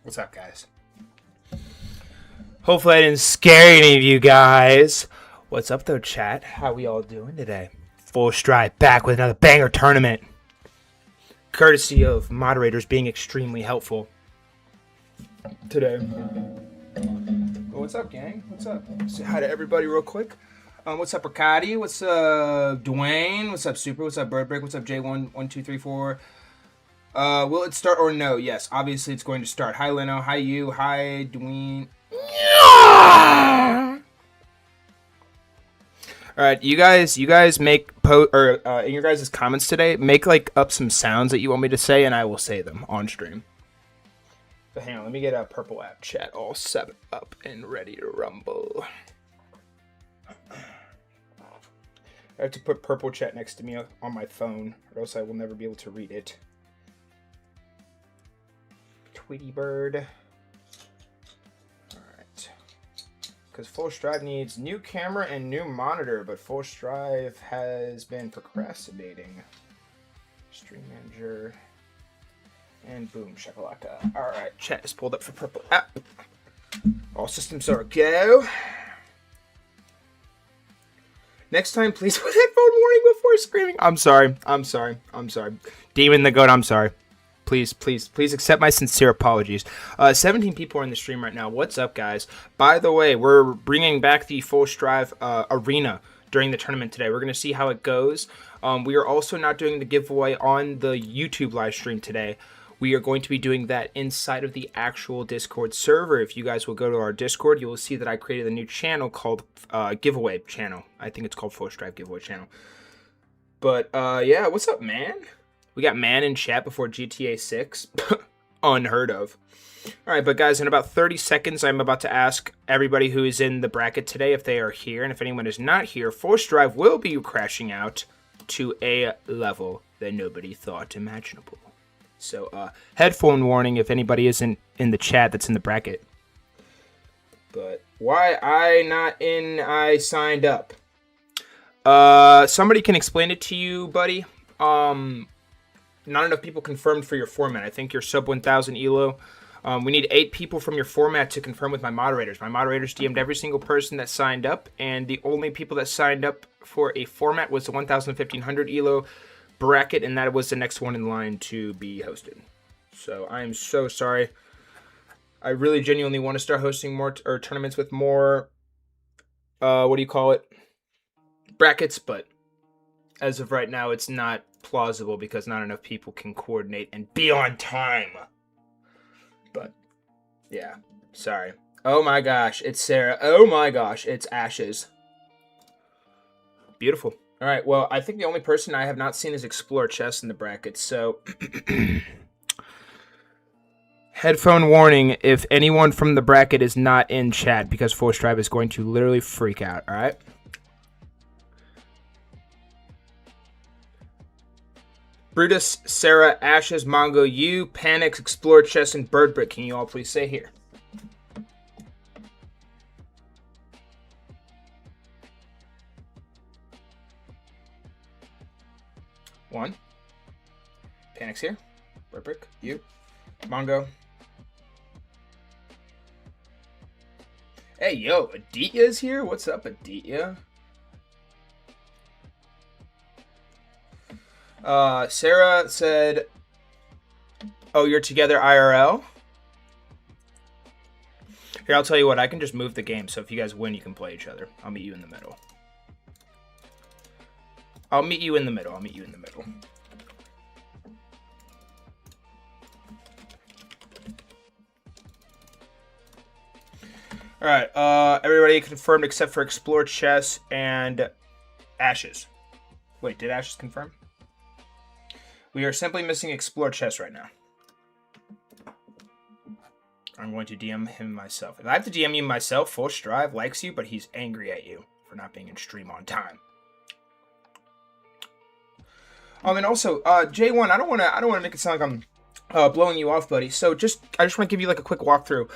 What's up, guys? Hopefully I didn't scare any of you guys. What's up, though, chat? How we all doing today? Full stride back with another banger tournament. Courtesy of moderators being extremely helpful today. Well, what's up, gang? What's up? Say hi to everybody real quick. What's up, Riccati? What's up, Dwayne? What's up, Super? What's up, Birdbrick? What's up, J11234? Will it start or no? Yes, obviously it's going to start. Hi, Leno. Hi, you. Hi, Dwayne. All right, you guys make in your guys' comments today, make like up some sounds that you want me to say, and I will say them on stream. But hang on, let me get a purple app chat all set up and ready to rumble. I have to put purple chat next to me on my phone, or else I will never be able to read it. Tweety bird. Alright. Because Full Strive needs new camera and new monitor, but Full Strive has been procrastinating. Stream manager. And boom, shakalaka. Alright, chat is pulled up for purple app. All systems are go. Next time, please put headphone warning before screaming. I'm sorry. Demon the Goat, I'm sorry. Please accept my sincere apologies. 17 people are in the stream right now. What's up, guys? By the way, we're bringing back the Full Strive arena during the tournament today. We're going to see how it goes. We are also not doing the giveaway on the YouTube live stream today. We are going to be doing that inside of the actual Discord server. If you guys will go to our Discord, you will see that I created a new channel called Giveaway Channel. I think it's called Full Strive Giveaway Channel. But, yeah, what's up, man? We got man in chat before GTA 6. Unheard of. All right, but guys, in about 30 seconds, I'm about to ask everybody who is in the bracket today if they are here. And if anyone is not here, Full Strive will be crashing out to a level that nobody thought imaginable. So, headphone warning if anybody isn't in the chat that's in the bracket. But why I signed up? Somebody can explain it to you, buddy. Not enough people confirmed for your format. I think you're sub 1,000 elo. We need 8 people from your format to confirm with my moderators. My moderators DM'd every single person that signed up, and the only people that signed up for a format was the 1,500 elo bracket, and that was the next one in line to be hosted. So I'm so sorry. I really genuinely want to start hosting more tournaments with more, brackets, but as of right now, it's not plausible because not enough people can coordinate and be on time. But yeah, sorry. Oh my gosh, it's Sarah. Oh my gosh, it's Ashes. Beautiful. All right, well, I think the only person I have not seen is Explore Chess in the brackets, so headphone warning if anyone from the bracket is not in chat because Full Strive is going to literally freak out, all right? Brutus, Sarah, Ashes, Mongo, you, Panics, Explore Chess, and Birdbrick. Can you all please say here? One. Panics here. Birdbrick, you. Mongo. Hey, yo, Aditya's here? What's up, Aditya? Sarah said, oh, you're together IRL? Here, I'll tell you what, I can just move the game, so if you guys win, you can play each other. I'll meet you in the middle. Alright, everybody confirmed except for Explore Chess and Ashes. Wait, did Ashes confirm? We are simply missing Explore Chess right now. I'm going to DM him myself. If I have to DM you myself, Full Strive likes you, but he's angry at you for not being in stream on time. And also, J1, I don't want to make it sound like I'm blowing you off, buddy. So I just want to give you like a quick walkthrough.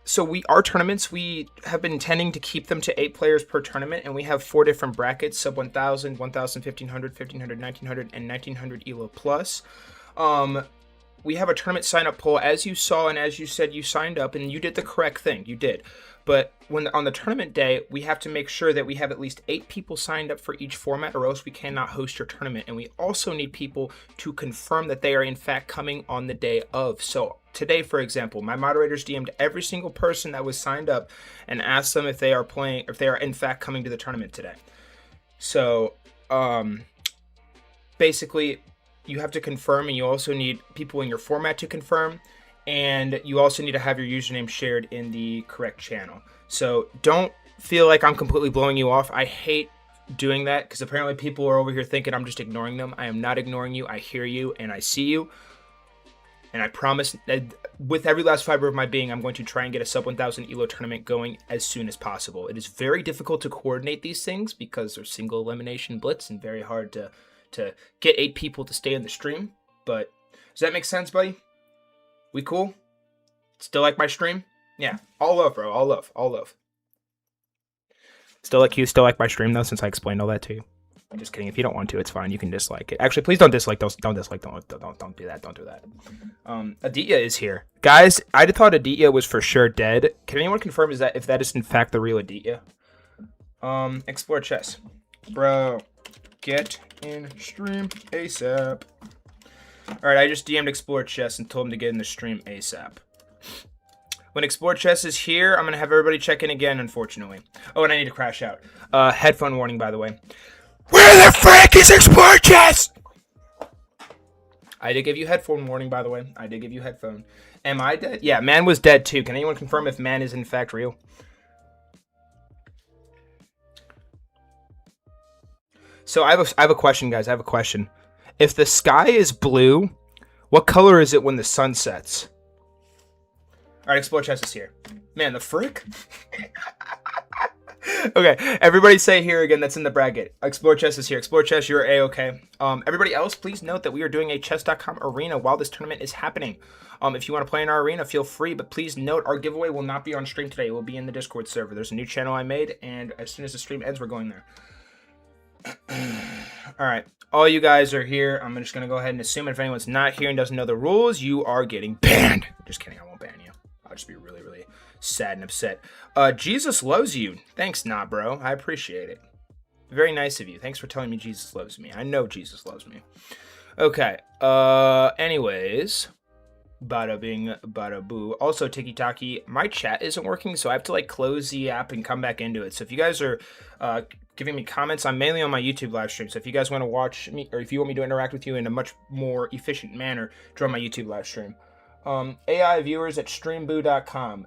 So our tournaments, we have been intending to keep them to 8 players per tournament, and we have 4 different brackets, sub 1,000, 1,000, 1,500, 1,500, 1,900, and 1,900 ELO plus. we have a tournament sign up poll, as you saw and as you said, you signed up and you did the correct thing. You did. But when on the tournament day, we have to make sure that we have at least 8 people signed up for each format, or else we cannot host your tournament. And we also need people to confirm that they are in fact coming on the day of. So today, for example, my moderators DM'd every single person that was signed up and asked them if they are playing, if they are in fact coming to the tournament today. So basically, you have to confirm, and you also need people in your format to confirm. And you also need to have your username shared in the correct channel. So don't feel like I'm completely blowing you off. I hate doing that because apparently people are over here thinking I'm just ignoring them. I am not ignoring you. I hear you and I see you. And I promise that with every last fiber of my being, I'm going to try and get a sub 1000 ELO tournament going as soon as possible. It is very difficult to coordinate these things because they're single elimination blitz and very hard to get 8 people to stay in the stream. But does that make sense, buddy? We cool? Still like my stream? Yeah. All love, bro. All love. All love. Still like you. Still like my stream, though, since I explained all that to you. I'm just kidding. If you don't want to, it's fine. You can dislike it. Actually, please don't dislike. Don't dislike. Don't do that. Don't do that. Aditya is here. Guys, I thought Aditya was for sure dead. Can anyone confirm if that is in fact the real Aditya? Explore chess. Bro, get in stream ASAP. Alright, I just DM'd Explore Chess and told him to get in the stream ASAP. When Explore Chess is here, I'm going to have everybody check in again, unfortunately. Oh, and I need to crash out. Headphone warning, by the way. Where the frick is Explore Chess? I did give you headphone warning, by the way. I did give you headphone. Am I dead? Yeah, man was dead, too. Can anyone confirm if man is in fact real? So I have a question, guys. I have a question. If the sky is blue, what color is it when the sun sets? Alright, Explore Chess is here. Man, the frick? Okay, everybody say here again, that's in the bracket. Explore Chess is here. Explore Chess, you're A-okay. Everybody else, please note that we are doing a chess.com arena while this tournament is happening. If you want to play in our arena, feel free, but please note our giveaway will not be on stream today. It will be in the Discord server. There's a new channel I made, and as soon as the stream ends, we're going there. Alright, all you guys are here. I'm just going to go ahead and assume if anyone's not here and doesn't know the rules, you are getting banned. Just kidding, I won't ban you. I'll just be really, really sad and upset. Jesus loves you. Thanks, nah, bro. I appreciate it. Very nice of you. Thanks for telling me Jesus loves me. I know Jesus loves me. Okay, anyways... Bada bing, bada boo. Also, Tiki-Taki, my chat isn't working, so I have to like close the app and come back into it. So if you guys are giving me comments, I'm mainly on my YouTube live stream. So if you guys want to watch me, or if you want me to interact with you in a much more efficient manner, join my YouTube live stream. AI viewers at streamboo.com.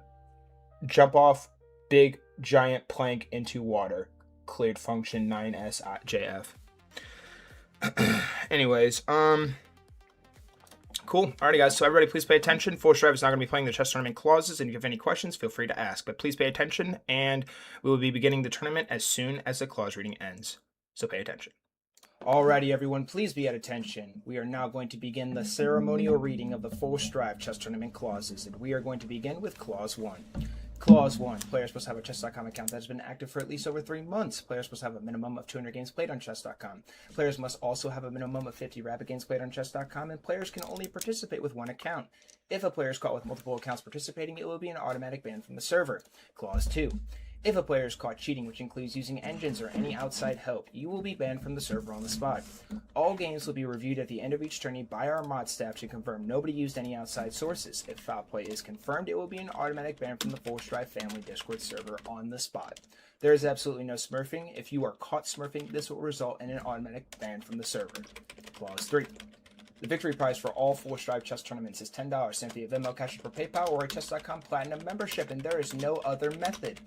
Jump off big giant plank into water. Cleared function 9SJF. Anyways, cool. Alrighty, guys. So everybody, please pay attention. Force Drive is not going to be playing the chess tournament clauses, and if you have any questions, feel free to ask. But please pay attention, and we will be beginning the tournament as soon as the clause reading ends. So pay attention. Alrighty, everyone, please be at attention. We are now going to begin the ceremonial reading of the Force Drive chess tournament clauses, and we are going to begin with Clause 1. Clause 1. Players must have a chess.com account that has been active for at least over 3 months. Players must have a minimum of 200 games played on chess.com. Players must also have a minimum of 50 rapid games played on chess.com, and players can only participate with one account. If a player is caught with multiple accounts participating, it will be an automatic ban from the server. Clause 2. If a player is caught cheating, which includes using engines or any outside help, you will be banned from the server on the spot. All games will be reviewed at the end of each tourney by our mod staff to confirm nobody used any outside sources. If foul play is confirmed, it will be an automatic ban from the Force Drive family Discord server on the spot. There is absolutely no smurfing. If you are caught smurfing, this will result in an automatic ban from the server. Clause 3. The victory prize for all Force Drive chess tournaments is $10 sent via Venmo, Cash App, or PayPal, or a Chess.com Platinum membership, and there is no other method.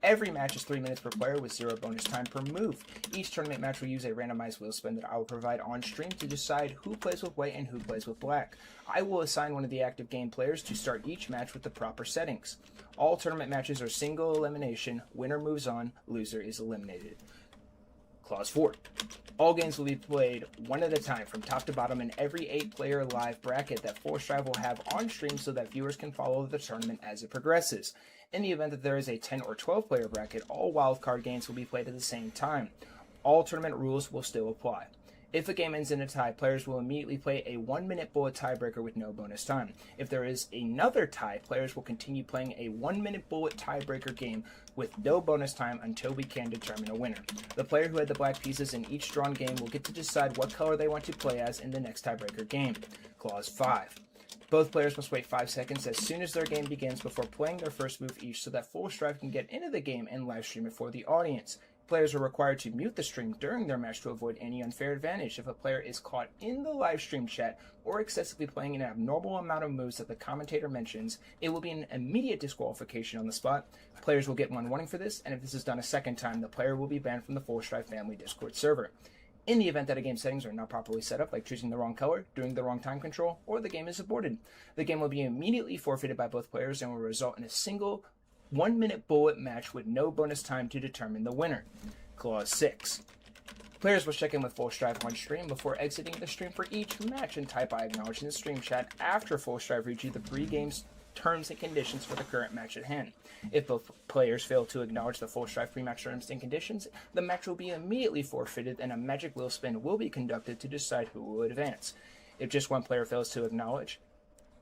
Every match is 3 minutes per player with 0 bonus time per move. Each tournament match will use a randomized wheel spin that I will provide on stream to decide who plays with white and who plays with black. I will assign one of the active game players to start each match with the proper settings. All tournament matches are single elimination. Winner moves on, loser is eliminated. Clause 4. All games will be played one at a time from top to bottom in every 8-player live bracket that Force Drive will have on stream so that viewers can follow the tournament as it progresses. In the event that there is a 10 or 12-player bracket, all wildcard games will be played at the same time. All tournament rules will still apply. If a game ends in a tie, players will immediately play a 1-minute bullet tiebreaker with no bonus time. If there is another tie, players will continue playing a 1-minute bullet tiebreaker game with no bonus time until we can determine a winner. The player who had the black pieces in each drawn game will get to decide what color they want to play as in the next tiebreaker game. Clause 5. Both players must wait 5 seconds as soon as their game begins before playing their first move each so that Full Strive can get into the game and live stream it for the audience. Players are required to mute the stream during their match to avoid any unfair advantage. If a player is caught in the live stream chat or excessively playing an abnormal amount of moves that the commentator mentions, it will be an immediate disqualification on the spot. Players will get 1 warning for this, and if this is done a second time, the player will be banned from the Full Strive family Discord server. In the event that a game settings are not properly set up, like choosing the wrong color, doing the wrong time control, or the game is aborted, the game will be immediately forfeited by both players and will result in a single 1-minute bullet match with no bonus time to determine the winner. Clause 6. Players will check in with Full Strive on stream before exiting the stream for each match and type I acknowledge in the stream chat after Full Strive reads you the pre-game's terms and conditions for the current match at hand. If both players fail to acknowledge the Full Strive pre-match terms and conditions, the match will be immediately forfeited and a magic wheel spin will be conducted to decide who will advance. If just one player fails to acknowledge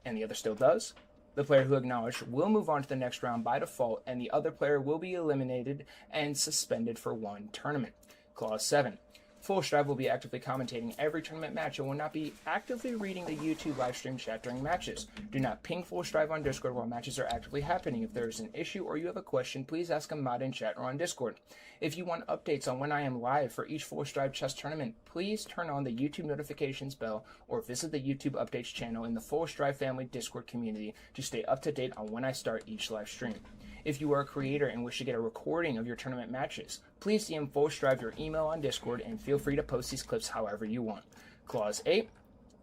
and the other still does, the player who acknowledged will move on to the next round by default, and the other player will be eliminated and suspended for 1 tournament. Clause 7. Full Strive will be actively commentating every tournament match and will not be actively reading the YouTube live stream chat during matches. Do not ping Full Strive on Discord while matches are actively happening. If there is an issue or you have a question, please ask a mod in chat or on Discord. If you want updates on when I am live for each Full Strive chess tournament, please turn on the YouTube notifications bell or visit the YouTube updates channel in the Full Strive family Discord community to stay up to date on when I start each live stream. If you are a creator and wish to get a recording of your tournament matches, please DM Full Strive your email on Discord and feel free to post these clips however you want. Clause 8.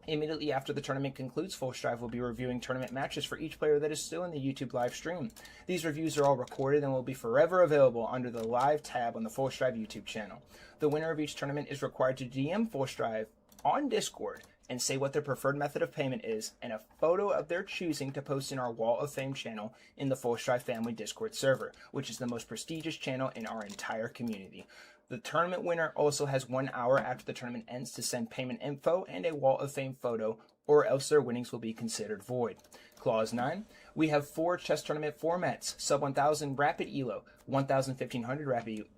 Immediately after the tournament concludes, Full Strive will be reviewing tournament matches for each player that is still in the YouTube live stream. These reviews are all recorded and will be forever available under the live tab on the Full Strive YouTube channel. The winner of each tournament is required to DM Full Strive on Discord and say what their preferred method of payment is, and a photo of their choosing to post in our Wall of Fame channel in the Full Strive family Discord server, which is the most prestigious channel in our entire community. The tournament winner also has 1 hour after the tournament ends to send payment info and a Wall of Fame photo, or else their winnings will be considered void. Clause 9. We have 4 chess tournament formats: sub 1000 rapid elo, 1000 1500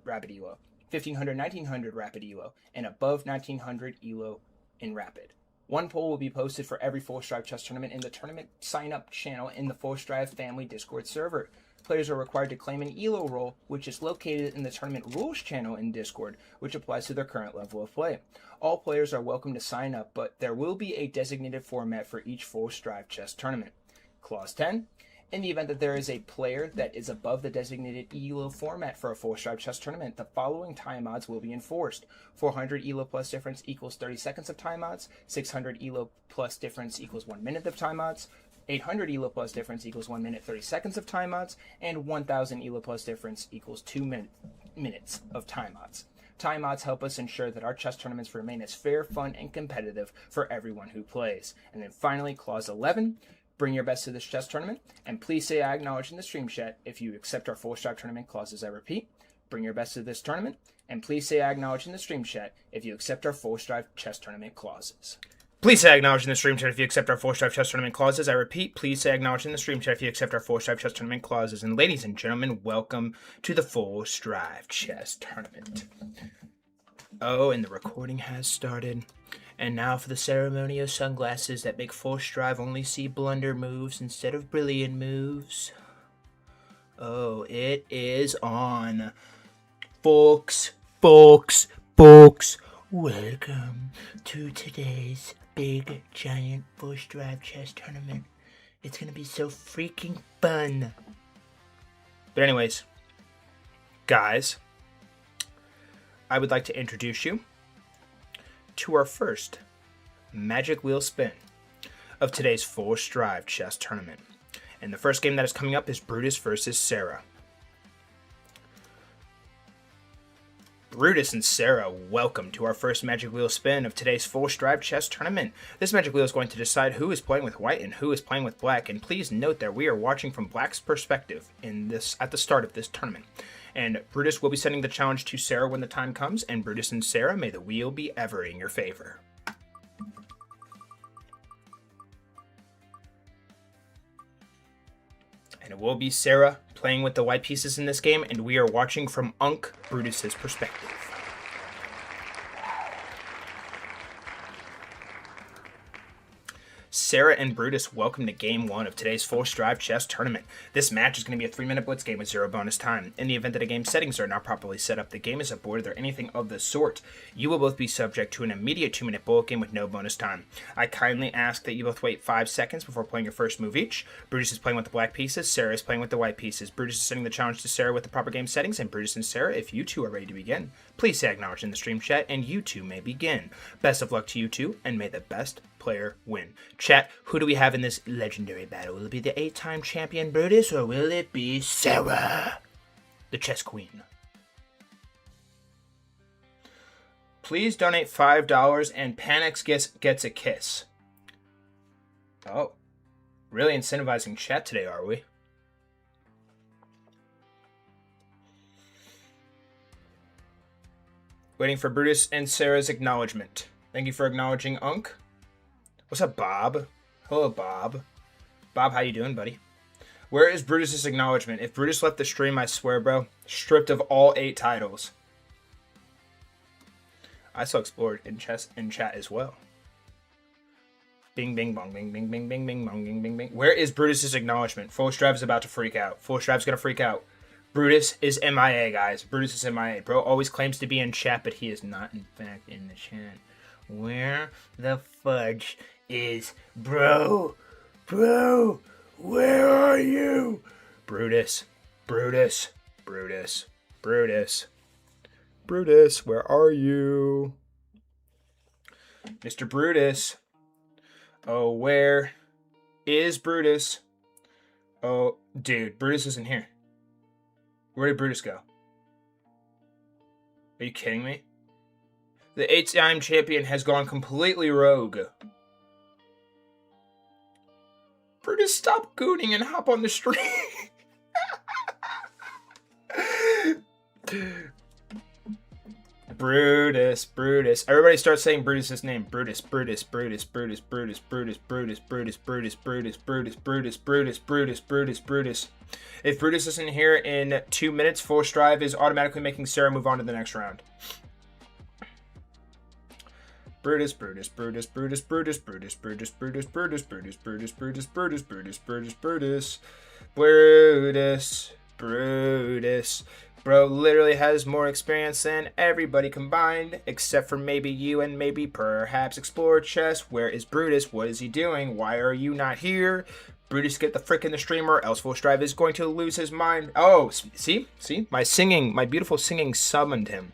rapid elo, 1500 1900 rapid elo, and above 1900 elo in rapid. 1 poll will be posted for every Full Strive chess tournament in the tournament sign-up channel in the Full Strive family Discord server. Players are required to claim an ELO role, which is located in the tournament rules channel in Discord, which applies to their current level of play. All players are welcome to sign up, but there will be a designated format for each Full Strive chess tournament. Clause 10. In the event that there is a player that is above the designated ELO format for a Full Strive chess tournament, the following time odds will be enforced. 400 ELO plus difference equals 30 seconds of time odds, 600 ELO plus difference equals 1 minute of time odds, 800 ELO plus difference equals 1 minute 30 seconds of time odds, and 1000 ELO plus difference equals 2 minutes of time odds. Time odds help us ensure that our chess tournaments remain as fair, fun, and competitive for everyone who plays. And then finally, Clause 11. Bring your best to this chess tournament, and please say I acknowledge in the stream chat if you accept our Full Strive tournament clauses. I repeat, bring your best to this tournament, and please say I acknowledge in the stream chat if you accept our Full Strive chess tournament clauses. Please say acknowledge in the stream chat if you accept our Full Strive chess tournament clauses. I repeat, please say acknowledge in the stream chat if you accept our Full Strive chess tournament clauses. And ladies and gentlemen, welcome to the Full Strive chess tournament. Oh, and the recording has started. And now for the ceremonial sunglasses that make Full Strive only see blunder moves instead of brilliant moves. Oh, it is on. Folks, welcome to today's big, giant Full Strive chess tournament. It's gonna be so freaking fun. But anyways, guys, I would like to introduce you to our first Magic Wheel spin of today's Full Strive chess tournament. And the first game that is coming up is Brutus versus Sarah. Brutus and Sarah, welcome to our first Magic Wheel spin of today's Full Strive chess tournament. This Magic Wheel is going to decide who is playing with white and who is playing with black. And please note that we are watching from black's perspective at the start of this tournament. And Brutus will be sending the challenge to Sarah when the time comes. And Brutus and Sarah, may the wheel be ever in your favor. And it will be Sarah playing with the white pieces in this game, and we are watching from Unc Brutus's perspective. Sarah and Brutus, welcome to Game 1 of today's Force Drive Chess Tournament. This match is going to be a 3-minute blitz game with 0 bonus time. In the event that a game's settings are not properly set up, the game is aborted, or anything of the sort, you will both be subject to an immediate 2-minute bullet game with no bonus time. I kindly ask that you both wait 5 seconds before playing your first move each. Brutus is playing with the black pieces, Sarah is playing with the white pieces. Brutus is sending the challenge to Sarah with the proper game settings, and Brutus and Sarah, if you two are ready to begin, please say acknowledge in the stream chat, and you two may begin. Best of luck to you two, and may the best player win. Chat, who do we have in this legendary battle? Will it be the 8-time champion Brutus, or will it be Sarah, the chess queen? Please donate $5 and Panix gets a kiss. Oh, really incentivizing chat today, are we? Waiting for Brutus and Sarah's acknowledgement. Thank you for acknowledging Unc. What's up, Bob? Hello, Bob. Bob, how you doing, buddy? Where is Brutus's acknowledgement? If Brutus left the stream, I swear, bro, stripped of all 8 titles. I saw explored in chat as well. Bing, bing, bong, bing, bing, bing, bing, bing, bong, bing, bing, bing. Where is Brutus's acknowledgement? Full Strive is about to freak out. Full Strive's gonna freak out. Brutus is MIA, guys. Brutus is MIA. Bro always claims to be in chat, but he is not, in fact, in the chat. Where the fudge is bro? Bro, where are you? Brutus, Brutus, Brutus, Brutus, Brutus, where are you? Mr. Brutus. Oh, where is Brutus? Oh, dude, Brutus isn't here. Where did Brutus go? Are you kidding me? The 8-time champion has gone completely rogue. Brutus, stop gooning and hop on the stream. Brutus, Brutus. Everybody start saying Brutus's name. Brutus, Brutus, Brutus, Brutus, Brutus, Brutus, Brutus, Brutus, Brutus, Brutus, Brutus, Brutus, Brutus, Brutus, Brutus, Brutus. If Brutus isn't here in 2 minutes, Full Strive is automatically making Sarah move on to the next round. Brutus, Brutus, Brutus, Brutus, Brutus, Brutus, Brutus, Brutus, Brutus, Brutus, Brutus, Brutus, Brutus, Brutus, Brutus, Brutus, Brutus, Brutus. Bro literally has more experience than everybody combined, except for maybe you and maybe perhaps Explore Chess. Where is Brutus? What is he doing? Why are you not here? Brutus, get the frick in the streamer, else Full Strive is going to lose his mind. Oh, see? My beautiful singing summoned him.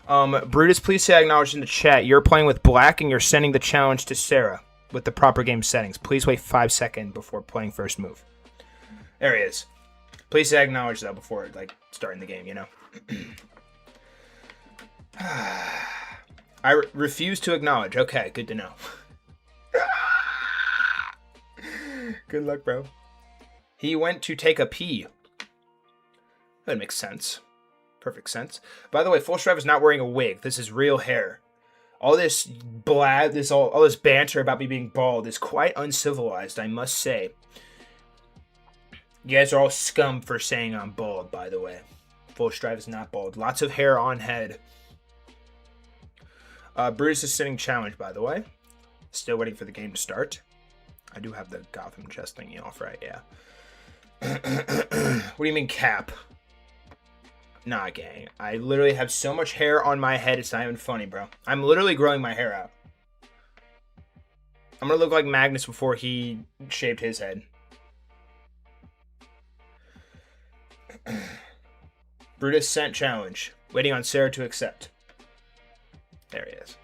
Brutus, please say acknowledge in the chat. You're playing with black and you're sending the challenge to Sarah with the proper game settings. Please wait 5 seconds before playing first move. There he is. Please say acknowledge that before starting the game, you know. I refuse to acknowledge. Okay, good to know. Good luck, bro. He went to take a pee. That makes sense. Perfect sense. By the way, Full Strive is not wearing a wig. This is real hair. All this all this banter about me being bald is quite uncivilized, I must say. You guys are all scum for saying I'm bald, by the way. Full Strive is not bald. Lots of hair on head. Brutus is sitting challenge, by the way. Still waiting for the game to start. I do have the Gotham chess thingy off, right? Yeah. What do you mean cap? Nah, gang. I literally have so much hair on my head, it's not even funny, bro. I'm literally growing my hair out. I'm gonna look like Magnus before he shaved his head. Brutus sent challenge. Waiting on Sarah to accept. There he is.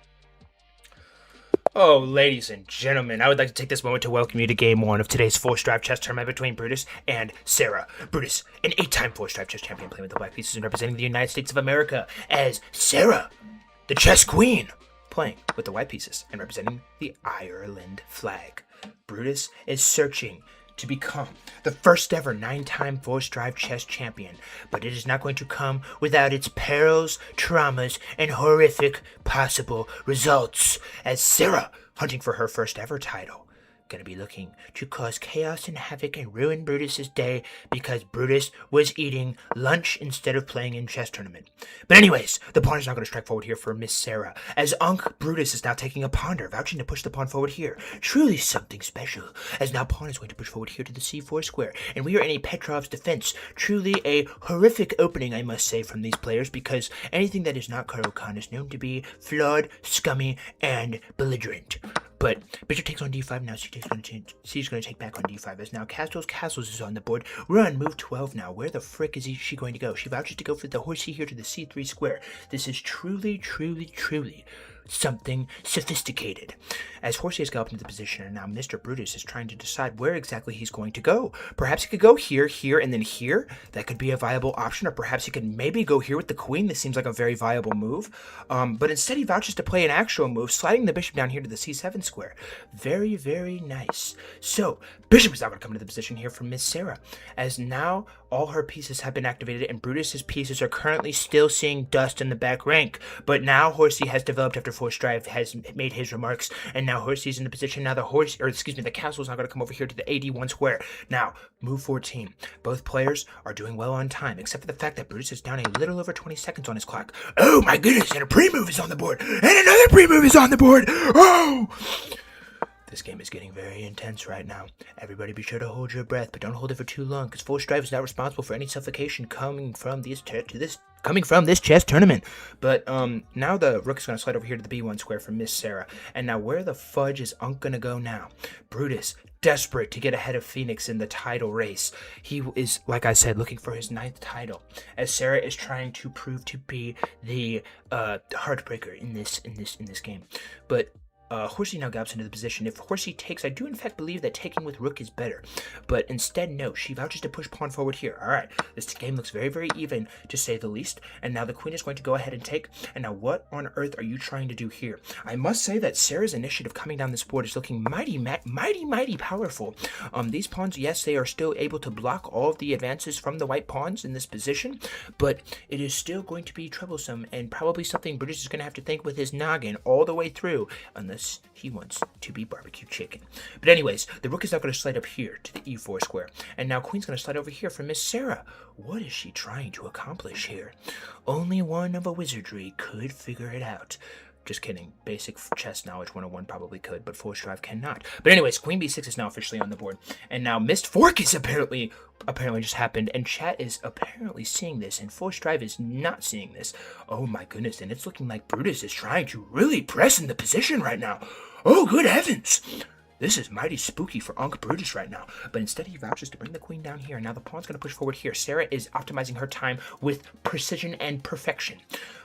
Oh, ladies and gentlemen, I would like to take this moment to welcome you to Game 1 of today's Full Strive Chess Tournament between Brutus and Sarah. Brutus, an 8-time Full Strive Chess champion, playing with the black pieces and representing the United States of America, as Sarah, the chess queen, playing with the white pieces and representing the Ireland flag. Brutus is searching to become the first ever 9-time force drive chess champion, but it is not going to come without its perils, traumas, and horrific possible results, as Sarah, hunting for her first ever title, gonna be looking to cause chaos and havoc and ruin Brutus's day because Brutus was eating lunch instead of playing in chess tournament. But anyways, the pawn is now gonna strike forward here for Miss Sarah, as Unc Brutus is now taking a ponder, vouching to push the pawn forward here. Truly something special, as now pawn is going to push forward here to the c4 square, and we are in a Petrov's defense. Truly a horrific opening, I must say, from these players, because anything that is not Caro-Kann is known to be flawed, scummy, and belligerent. But bishop takes on d5 now. She's going to take back on d5 as now Castles is on the board. We're on move 12 now. Where the frick is she going to go? She vouches to go for the horsey here to the c3 square. This is truly something sophisticated. As horsey has got up into the position, and now Mr. Brutus is trying to decide where exactly he's going to go. Perhaps he could go here, here, and then here. That could be a viable option. Or perhaps he could maybe go here with the queen. This seems like a very viable move. But instead he vouches to play an actual move, sliding the bishop down here to the c7 square. Very, very nice. So, bishop is now going to come into the position here from Miss Sarah, as now all her pieces have been activated, and Brutus's pieces are currently still seeing dust in the back rank. But now horsey has developed after force drive, has made his remarks, and now horsey's in the position. Now the castle is now going to come over here to the AD1 square. Now, move 14. Both players are doing well on time, except for the fact that Brutus is down a little over 20 seconds on his clock. Oh my goodness, and a pre-move is on the board, and another pre-move is on the board. Oh! This game is getting very intense right now. Everybody be sure to hold your breath, but don't hold it for too long, because force drive is not responsible for any suffocation coming from this chess tournament. But now the rook is going to slide over here to the b1 square for Miss Sarah. And now where the fudge is Unc going to go now? Brutus, desperate to get ahead of Phoenix in the title race. He is, like I said, looking for his 9th title, as Sarah is trying to prove to be the heartbreaker in this game. But horsey now gaps into the position. If horsey takes, I do in fact believe that taking with rook is better. But instead, no, she vouches to push pawn forward here. Alright, this game looks very, very even, to say the least. And now the queen is going to go ahead and take. And now what on earth are you trying to do here? I must say that Sarah's initiative coming down this board is looking mighty powerful. These pawns, yes, they are still able to block all of the advances from the white pawns in this position, but it is still going to be troublesome, and probably something Brutus is going to have to think with his noggin all the way through, unless he wants to be barbecue chicken. But anyways, the rook is now going to slide up here to the e4 square, and now queen's going to slide over here for Miss Sarah. What is she trying to accomplish here? Only one of a wizardry could figure it out. Just kidding. Basic chess knowledge 101 probably could, but force drive cannot. But anyways, queen b6 is now officially on the board, and now missed fork is apparently just happened, and chat is apparently seeing this, and force drive is not seeing this. Oh my goodness, and it's looking like Brutus is trying to really press in the position right now. Oh, good heavens! This is mighty spooky for Unc Brutus right now. But instead he vouches to bring the queen down here. Now the pawn's going to push forward here. Sarah is optimizing her time with precision and perfection.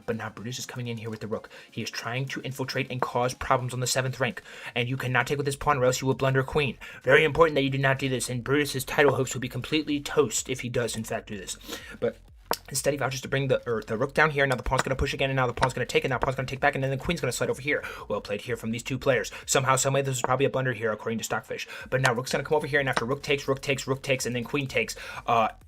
But now Brutus is coming in here with the rook. He is trying to infiltrate and cause problems on the 7th rank. And you cannot take with this pawn, or else you will blunder queen. Very important that you do not do this. And Brutus's title hopes will be completely toast if he does in fact do this. But instead, he vouches to bring the rook down here. Now the pawn's going to push again, and now the pawn's going to take, and now the pawn's going to take back, and then the queen's going to slide over here. Well played here from these two players. Somehow, someway, this is probably a blunder here, according to Stockfish. But now rook's going to come over here, and after rook takes, and then queen takes,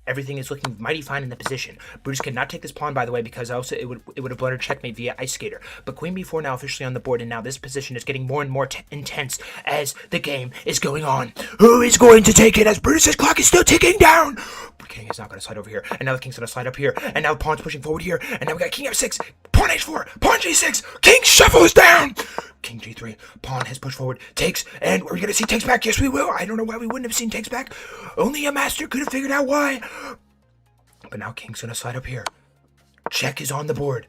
everything is looking mighty fine in the position. Brutus cannot take this pawn, by the way, because also it would have blundered checkmate via ice skater. But queen b4 now officially on the board, and now this position is getting more and more intense as the game is going on. Who is going to take it, as Brutus's clock is still ticking down? King is not going to slide over here, and now the king's going to slide up here, and now the pawn's pushing forward here, and now we got king f6, pawn h4, pawn g6, king shuffles down, king g3, pawn has pushed forward, takes, and we're going to see takes back. Yes, we will. I don't know why we wouldn't have seen takes back. Only a master could have figured out why. But now king's going to slide up here. Check is on the board.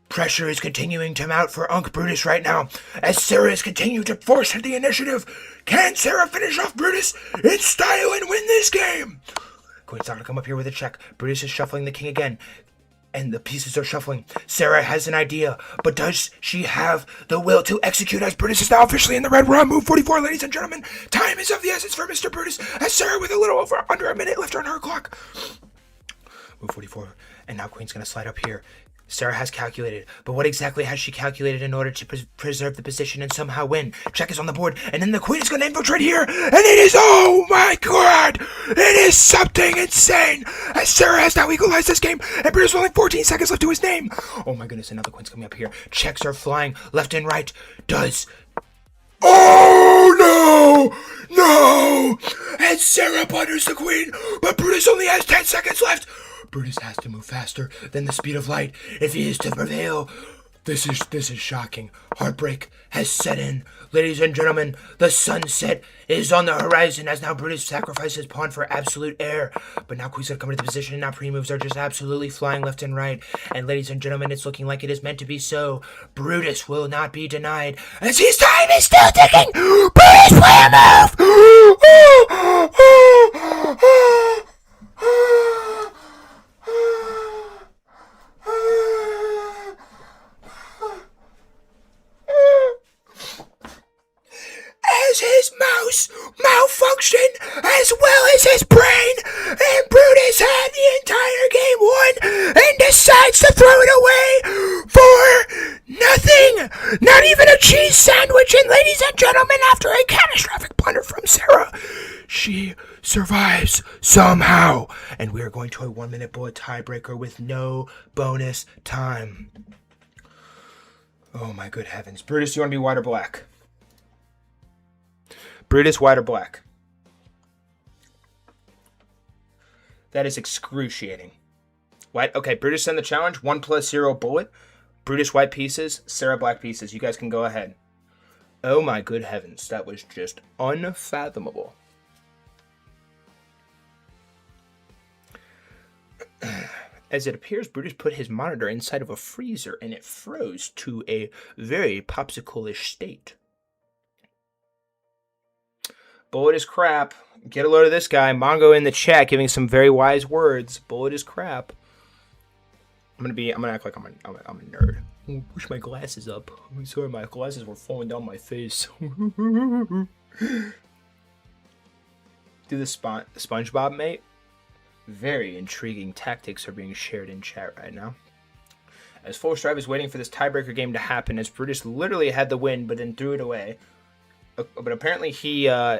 Pressure is continuing to mount for Unc Brutus right now, as Sarah is continuing to force the initiative. Can Sarah finish off Brutus in style and win this game? Queen's not going to come up here with a check. Brutus is shuffling the king again, and the pieces are shuffling. Sarah has an idea, but does she have the will to execute, as Brutus is now officially in the red? We're on move 44, ladies and gentlemen. Time is of the essence for Mr. Brutus, as Sarah with a little under a minute left on her clock. Move 44, and now queen's going to slide up here. Sarah has calculated, but what exactly has she calculated in order to preserve the position and somehow win? Check is on the board, and then the queen is going to infiltrate here, and it is, oh my god, it is something insane, as Sarah has now equalized this game, and Brutus with only 14 seconds left to his name. Oh my goodness, and now the queen's coming up here. Checks are flying left and right. Oh no! No! And Sarah blunders the queen, but Brutus only has 10 seconds left. Brutus has to move faster than the speed of light if he is to prevail. This is shocking. Heartbreak has set in. Ladies and gentlemen, the sunset is on the horizon as now Brutus sacrifices his pawn for absolute air. But now Queen's gonna come into the position and now pre-moves are just absolutely flying left and right. And ladies and gentlemen, it's looking like it is meant to be so. Brutus will not be denied as his time is still ticking. Brutus, play a move! As his mouse malfunctioned as well as his brain, and Brutus had the entire game won and decides to throw it away for nothing, not even a cheese sandwich. And ladies and gentlemen, after a catastrophic blunder from Sarah, she survives somehow, and we are going to a 1-minute bullet tiebreaker with no bonus time. Oh my good heavens. Brutus, you want to be white or black? Brutus, white or black? That is excruciating. White. Okay, Brutus send the challenge. 1+0 bullet. Brutus white pieces. Sarah black pieces. You guys can go ahead. Oh my good heavens. That was just unfathomable. As it appears, Brutus put his monitor inside of a freezer and it froze to a very popsicle-ish state. Bullet is crap. Get a load of this guy. Mongo in the chat giving some very wise words. Bullet is crap. I'm gonna act like I'm a nerd. Push my glasses up. I'm sorry, my glasses were falling down my face. Do the SpongeBob, mate. Very intriguing tactics are being shared in chat right now. As Full Strive is waiting for this tiebreaker game to happen, as Brutus literally had the win, but then threw it away. But apparently he, oh,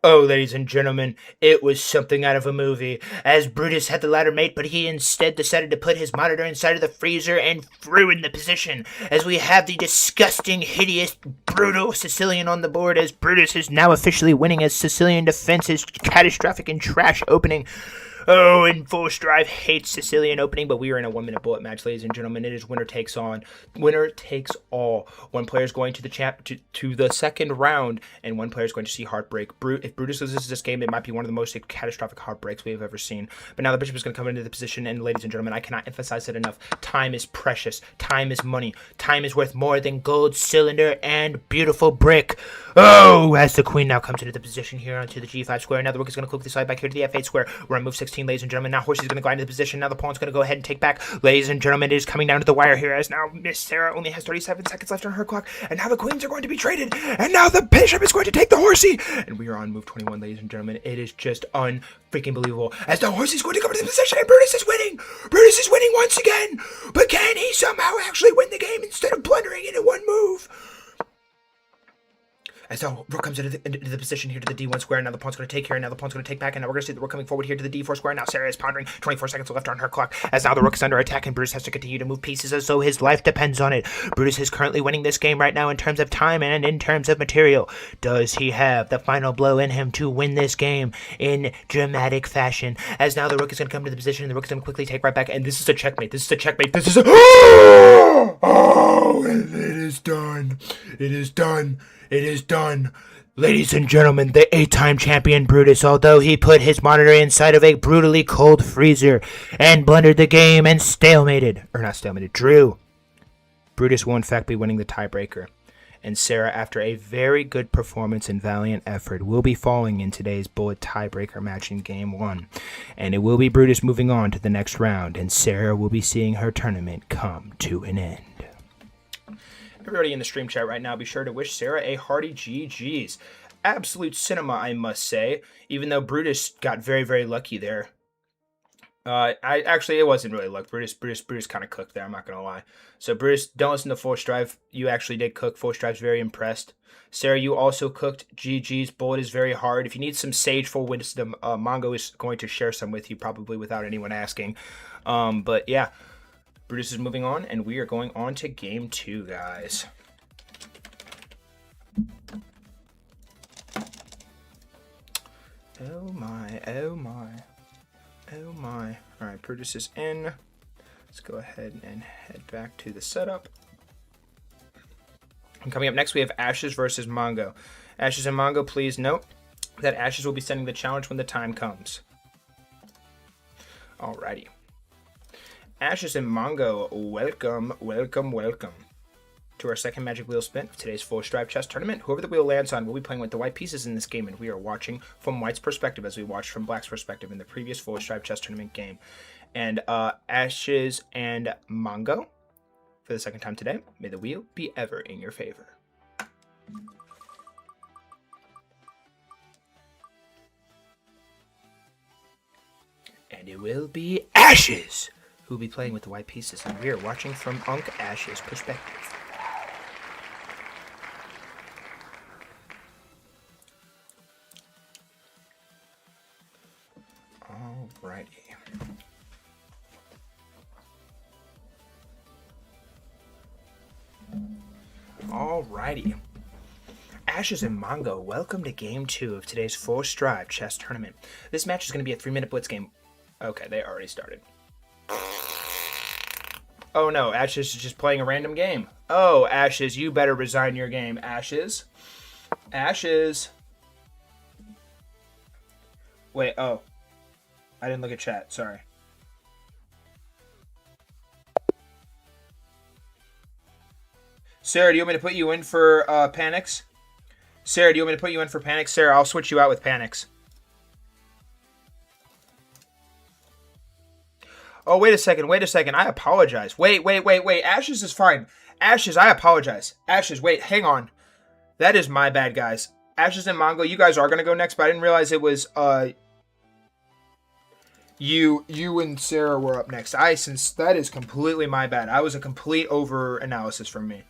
ladies and gentlemen, it was something out of a movie, as Brutus had the ladder mate, but he instead decided to put his monitor inside of the freezer and threw in the position, as we have the disgusting, hideous, brutal Sicilian on the board, as Brutus is now officially winning as Sicilian defense's catastrophic and trash opening. Oh, and Full Strive hates Sicilian opening, but we are in a 1-minute bullet match, ladies and gentlemen. It is winner takes all. One player is going to the second round, and one player is going to see heartbreak. If Brutus loses this game, it might be one of the most catastrophic heartbreaks we have ever seen. But now the bishop is going to come into the position, and ladies and gentlemen, I cannot emphasize it enough. Time is precious. Time is money. Time is worth more than gold, cylinder, and beautiful brick. Oh, as the queen now comes into the position here onto the g5 square. Now the rook is going to click the side back here to the f8 square. We're on move 16, ladies and gentlemen. Now horse is going to go into the position. Now the pawn's going to go ahead and take back. Ladies and gentlemen, it is coming down to the wire here as now Miss Sarah only has 37 seconds left on her clock. And now the queens are going to be traded. And now the bishop is going to take the horsey. And we are on move 21, ladies and gentlemen. It is just unfreaking believable. As the horse is going to come into the position and Brutus is winning. Brutus is winning once again. But can he somehow actually win the game instead of blundering it in one move? As the rook comes into the position here to the d1 square, now the pawn's going to take here, and now the pawn's going to take back, and now we're going to see the rook coming forward here to the d4 square. Now Sarah is pondering, 24 seconds left on her clock, as now the rook is under attack, and Brutus has to continue to move pieces as though his life depends on it. Brutus is currently winning this game right now in terms of time and in terms of material. Does he have the final blow in him to win this game in dramatic fashion? As now the rook is going to come to the position, and the rook is going to quickly take right back, and this is a checkmate. This is a checkmate. This is a... Oh, and it is done. It is done. It is done. Ladies and gentlemen, the 8-time champion Brutus, although he put his monitor inside of a brutally cold freezer and blundered the game and drew. Brutus will in fact be winning the tiebreaker. And Sarah, after a very good performance and valiant effort, will be falling in today's bullet tiebreaker match in Game 1. And it will be Brutus moving on to the next round, and Sarah will be seeing her tournament come to an end. Everybody in the stream chat right now, be sure to wish Sarah a hearty GG's. Absolute cinema, I must say, even though Brutus got very, very lucky there. It wasn't really luck. Bruce kind of cooked there. I'm not gonna lie. So Bruce, don't listen to Force Drive. You actually did cook. Force Drive's very impressed. Sarah, you also cooked. GG's. Bullet is very hard. If you need some sageful wisdom, Mongo is going to share some with you, probably without anyone asking. But yeah, Bruce is moving on, and we are going on to game 2, guys. Oh my, oh my. Oh my. Alright, Brutus is in. Let's go ahead and head back to the setup. And coming up next, we have Ashes versus Mongo. Ashes and Mongo, please note that Ashes will be sending the challenge when the time comes. Alrighty. Ashes and Mongo, welcome, welcome, welcome to our second Magic Wheel spin of today's Force Drive Chess Tournament. Whoever the wheel lands on will be playing with the white pieces in this game, and we are watching from White's perspective as we watched from Black's perspective in the previous Force Drive Chess Tournament game. And Ashes and Mongo, for the second time today, may the wheel be ever in your favor. And it will be Ashes who will be playing with the white pieces, and we are watching from Unc Ashes' perspective. Alrighty. Ashes and Mongo, welcome to game 2 of today's Force Drive Chess Tournament. This match is going to be a 3-minute blitz game. Okay, they already started. Oh no, Ashes is just playing a random game. Oh, Ashes, you better resign your game. Ashes. Ashes. Wait, oh. I didn't look at chat, sorry. Sarah, do you want me to put you in for Panics? Sarah, do you want me to put you in for Panics? Sarah, I'll switch you out with Panics. Oh, wait a second. I apologize. Wait. Ashes is fine. Ashes, I apologize. Ashes, wait, hang on. That is my bad, guys. Ashes and Mongo, you guys are going to go next, but I didn't realize it was you and Sarah were up next. Since that is completely my bad. I was a complete over-analysis from me.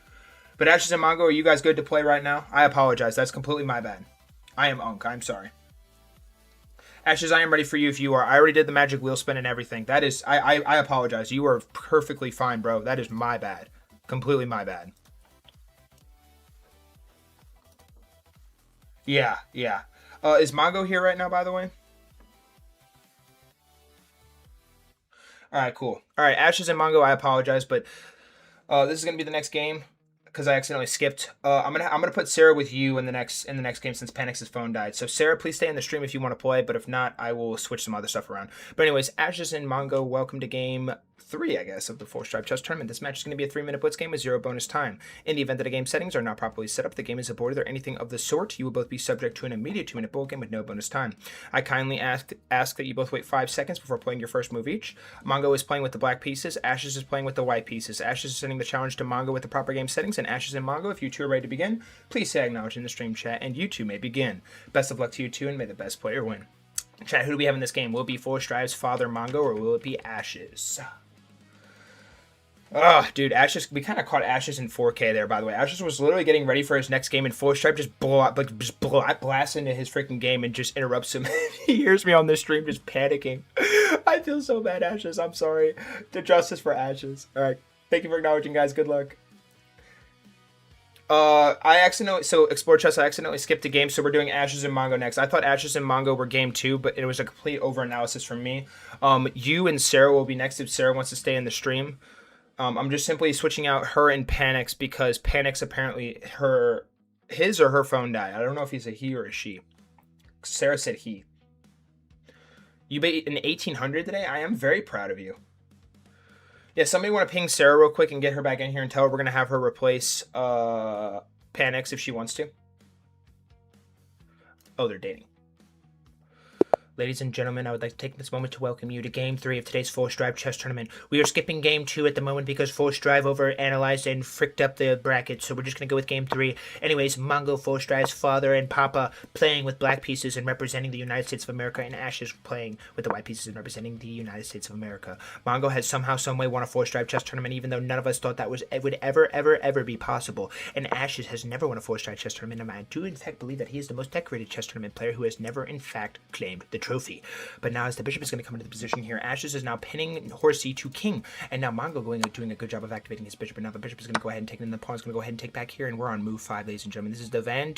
But Ashes and Mongo, are you guys good to play right now? I apologize. That's completely my bad. I am Unc. I'm sorry. Ashes, I am ready for you if you are. I already did the magic wheel spin and everything. That is, I apologize. You are perfectly fine, bro. That is my bad. Completely my bad. Yeah. Is Mongo here right now, by the way? Alright, cool. Alright, Ashes and Mongo, I apologize, but this is going to be the next game. Because I accidentally skipped. I'm gonna put Sarah with you in the next game since Panix's phone died. So Sarah, please stay in the stream if you want to play, but if not, I will switch some other stuff around. But anyways, Ashes and Mongo, welcome to game 3, I guess, of the Force Drive Chess Tournament. This match is going to be a 3-minute blitz game with 0 bonus time. In the event that the game settings are not properly set up, the game is aborted, or anything of the sort, you will both be subject to an immediate 2-minute bull game with no bonus time. I kindly ask that you both wait 5 seconds before playing your first move each. Mongo is playing with the black pieces. Ashes is playing with the white pieces. Ashes is sending the challenge to Mongo with the proper game settings, and Ashes and Mongo, if you two are ready to begin, please say acknowledge in the stream chat, and you two may begin. Best of luck to you two, and may the best player win. Chat, who do we have in this game? Will it be Force Drive's father, Mongo, or will it be Ashes? Oh, dude, Ashes, we kind of caught Ashes in 4K there, by the way. Ashes was literally getting ready for his next game, and Force Drive just blasts into his freaking game and just interrupts him. He hears me on this stream just panicking. I feel so bad, Ashes. I'm sorry. To justice for Ashes. All right. Thank you for acknowledging, guys. Good luck. I accidentally skipped a game, so we're doing Ashes and Mongo next. I thought Ashes and Mongo were game 2, but it was a complete over-analysis from me. You and Sarah will be next if Sarah wants to stay in the stream. I'm just simply switching out her and Panix because Panix apparently his or her phone died. I don't know if he's a he or a she. Sarah said he. You beat an 1800 today? I am very proud of you. Yeah, somebody want to ping Sarah real quick and get her back in here and tell her we're going to have her replace Panix if she wants to. Oh, they're dating. Ladies and gentlemen, I would like to take this moment to welcome you to Game 3 of today's Force Drive chess tournament. We are skipping Game 2 at the moment because Force Drive overanalyzed and fricked up the brackets, so we're just going to go with Game 3. Anyways, Mongo, Force Drive's father, and Papa playing with black pieces and representing the United States of America, and Ashes playing with the white pieces and representing the United States of America. Mongo has somehow, someway won a Force Drive chess tournament, even though none of us thought that would ever be possible. And Ashes has never won a Force Drive chess tournament, and I do in fact believe that he is the most decorated chess tournament player who has never in fact claimed the trophy. But now as the bishop is going to come into the position here, Ashes is now pinning Horsey to king, and now Mongo doing a good job of activating his bishop, and now the bishop is going to go ahead and take it, and the pawn is going to go ahead and take back here, and we're on move 5, ladies and gentlemen. This is the Van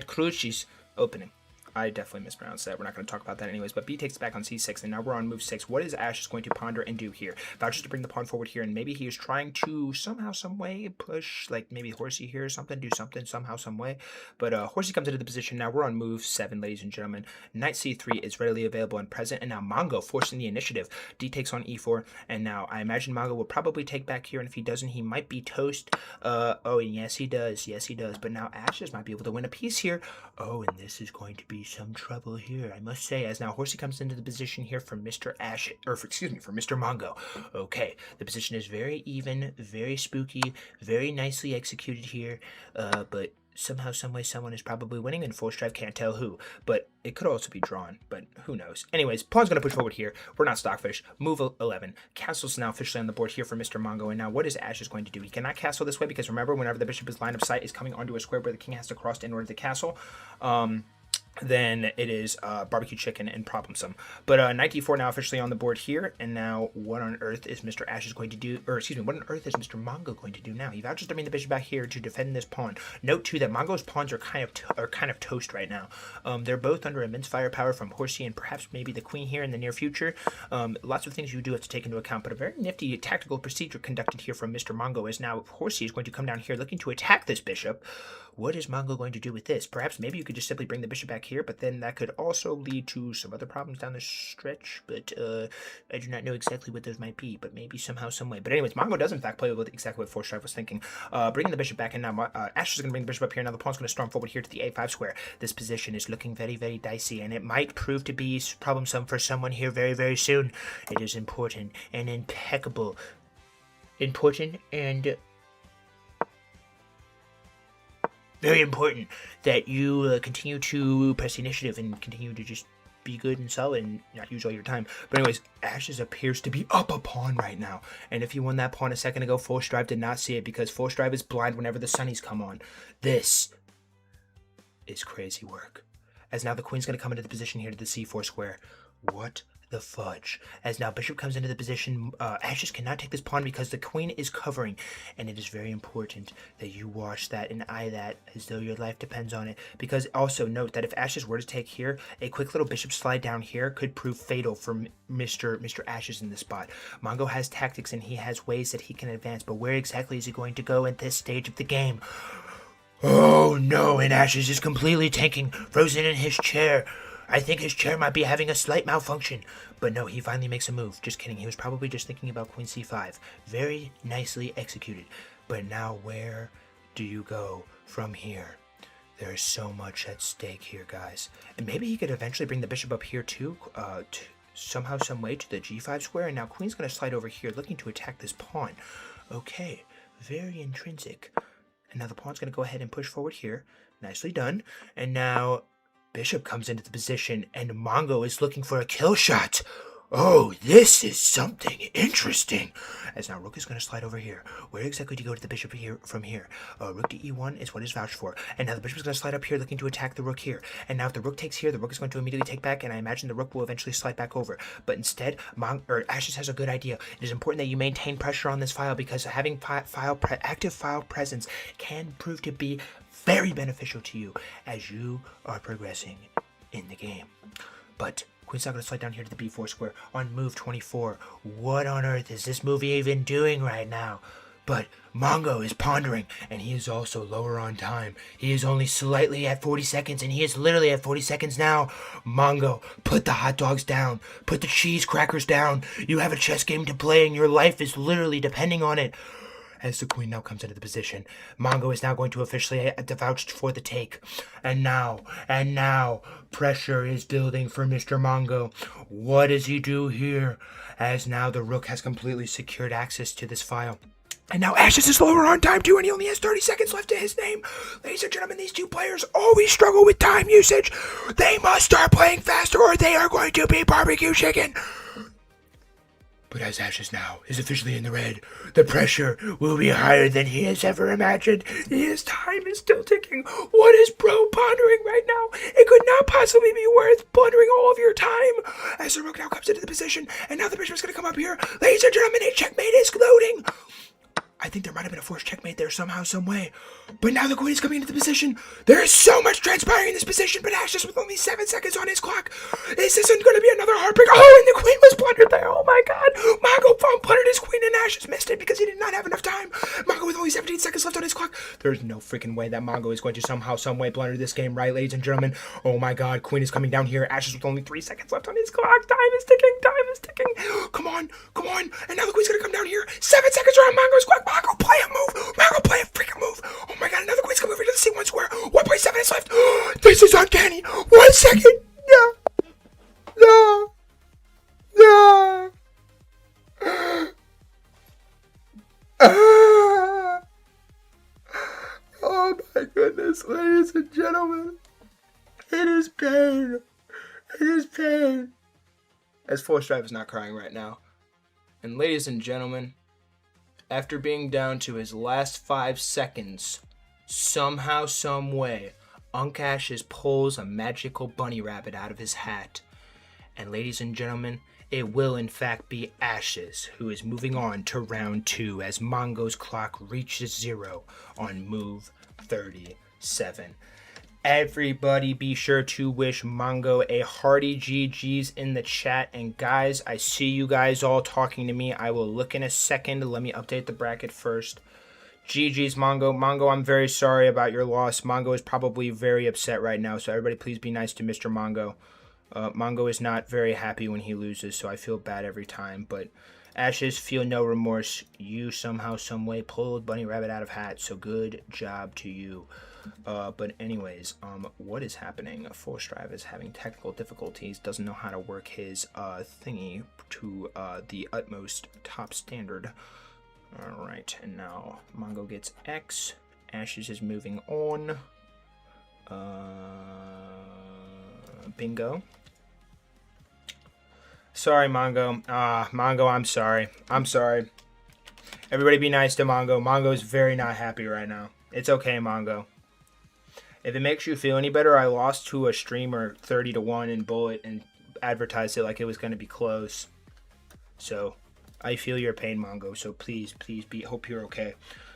Crucis opening. I definitely mispronounced that. We're not going to talk about that anyways. But B takes it back on c6, and now we're on move 6. What is Ashes going to ponder and do here? Vouches to bring the pawn forward here, and maybe he is trying to somehow, some way push, like maybe Horsey here or something, do something somehow, some way. But Horsey comes into the position. Now we're on move 7, ladies and gentlemen. Knight c3 is readily available and present, and now Mongo forcing the initiative. D takes on e4, and now I imagine Mongo will probably take back here, and if he doesn't, he might be toast. Oh, yes he does. Yes he does. But now Ashes might be able to win a piece here. Oh, and this is going to be some trouble here, I must say, as now Horsey comes into the position here for Mr. Ashes, or for Mr. Mongo. Okay, the position is very even, very spooky, very nicely executed here, but somehow, someway, someone is probably winning, and Force Drive can't tell who, but it could also be drawn, but who knows. Anyways, pawn's going to push forward here. We're not stockfish. Move 11. Castle's now officially on the board here for Mr. Mongo, and now what is Ashes going to do? He cannot castle this way, because remember, whenever the bishop is line of sight is coming onto a square where the king has to cross in order to castle, then it is barbecue chicken and problemsome. But knight d4 now officially on the board here, and now what on earth is Mr. Ashes going to do, or excuse me, what on earth is Mr. Mongo going to do now? He vouches to bring the bishop back here to defend this pawn. Note too that Mongo's pawns are kind of toast right now. They're both under immense firepower from Horsey and perhaps maybe the queen here in the near future. Lots of things you do have to take into account, but a very nifty tactical procedure conducted here from Mr. Mongo is now Horsey is going to come down here looking to attack this bishop. What is Mongo going to do with this? Perhaps maybe you could just simply bring the bishop back here, but then that could also lead to some other problems down the stretch, but I do not know exactly what those might be, but maybe somehow, some way. But anyways, Mongo does in fact play with exactly what Force Drive was thinking. Bringing the bishop back in now, Ashes is going to bring the bishop up here. Now the pawn's going to storm forward here to the a5 square. This position is looking very, very dicey, and it might prove to be problemsome for someone here very, very soon. It is important and impeccable. Important and very important that you continue to press the initiative and continue to just be good and solid and not use all your time. But anyways, Ashes appears to be up a pawn right now. And if he won that pawn a second ago, Force Drive did not see it because Force Drive is blind whenever the sunnies come on. This is crazy work. As now the queen's going to come into the position here to the c4 square. What the fudge? As now bishop comes into the position, Ashes cannot take this pawn because the queen is covering, and it is very important that you watch that and eye that as though your life depends on it, because also note that if Ashes were to take here, a quick little bishop slide down here could prove fatal for Mr. Ashes in this spot. Mongo has tactics and he has ways that he can advance, but where exactly is he going to go at this stage of the game? Oh no, and Ashes is completely tanking, frozen in his chair. I think his chair might be having a slight malfunction. But no, he finally makes a move. Just kidding. He was probably just thinking about queen c5. Very nicely executed. But now where do you go from here? There is so much at stake here, guys. And maybe he could eventually bring the bishop up here too, somehow, some way to the g5 square. And now queen's going to slide over here looking to attack this pawn. Okay, very intrinsic. And now the pawn's going to go ahead and push forward here. Nicely done. And now bishop comes into the position, and Mongo is looking for a kill shot. Oh, this is something interesting. As now rook is going to slide over here. Where exactly do you go to the bishop here from here? Rook to e1 is what is vouched for. And now the bishop is going to slide up here looking to attack the rook here. And now if the rook takes here, the rook is going to immediately take back, and I imagine the rook will eventually slide back over. But instead, Ashes has a good idea. It is important that you maintain pressure on this file, because having active file presence can prove to be very beneficial to you as you are progressing in the game. But queen's not going to slide down here to the b4 square on move 24. What on earth is this movie even doing right now? But Mongo is pondering, and he is also lower on time. He is only slightly at 40 seconds, and he is literally at 40 seconds now. Mongo, put the hot dogs down. Put the cheese crackers down. You have a chess game to play, and your life is literally depending on it. as the queen now comes into the position. Mongo is now going to officially vouch for the take. And now, pressure is building for Mr. Mongo. What does he do here? As now the rook has completely secured access to this file. And now Ashes is lower on time too, and he only has 30 seconds left to his name. Ladies and gentlemen, these two players always struggle with time usage. They must start playing faster or they are going to be barbecue chicken. But as Ashes now is officially in the red, the pressure will be higher than he has ever imagined. His time is still ticking. What is Bro pondering right now? It could not possibly be worth plundering all of your time. As the rook now comes into the position, and now the bishop is going to come up here. Ladies and gentlemen, a checkmate is loading. I think there might have been a forced checkmate there somehow, some way. But now the queen is coming into the position. There is so much transpiring in this position, but Ashes with only 7 seconds on his clock. This isn't going to be another heartbreak. Oh, and the queen was blundered there. Oh my god. Mongo blundered his queen and Ashes missed it because he did not have enough time. Mongo with only 17 seconds left on his clock. There's no freaking way that Mongo is going to somehow, some way blunder this game, right, ladies and gentlemen? Oh my god, queen is coming down here. Ashes with only 3 seconds left on his clock. Time is ticking. Come on. And now the queen's going to come down here. 7 seconds around Mongo's clock. Mongo, play a move. Mongo, play a freaking move. Oh my god, another queen's coming over to the C1 square. 1.7 is left. This is uncanny. 1 second. No. Oh my goodness, ladies and gentlemen. It is pain. As Force Drive is not crying right now. And ladies and gentlemen, after being down to his last 5 seconds, somehow, some way, Unk Ashes pulls a magical bunny rabbit out of his hat. And ladies and gentlemen, it will in fact be Ashes who is moving on to round 2 as Mongo's clock reaches 0 on move 37. Everybody be sure to wish Mongo a hearty GG's in the chat. And guys, I see you guys all talking to me. I will look in a second. Let me update the bracket first. GG's, Mongo. Mongo, I'm very sorry about your loss. Mongo is probably very upset right now. So everybody please be nice to Mr. Mongo. Mongo is not very happy when he loses, so I feel bad every time. But Ashes, feel no remorse. You somehow, some way pulled Bunny Rabbit out of hat. So good job to you. But anyways, what is happening? Force Drive is having technical difficulties, doesn't know how to work his thingy to the utmost top standard. Alright, and now Mongo gets X. Ashes is moving on. Bingo. Sorry, Mongo. Mongo, I'm sorry. Everybody be nice to Mongo. Mongo is very not happy right now. It's okay, Mongo. If it makes you feel any better, I lost to a streamer 30-1 in Bullet and advertised it like it was going to be close. So, I feel your pain, Mongo. So please hope you're okay.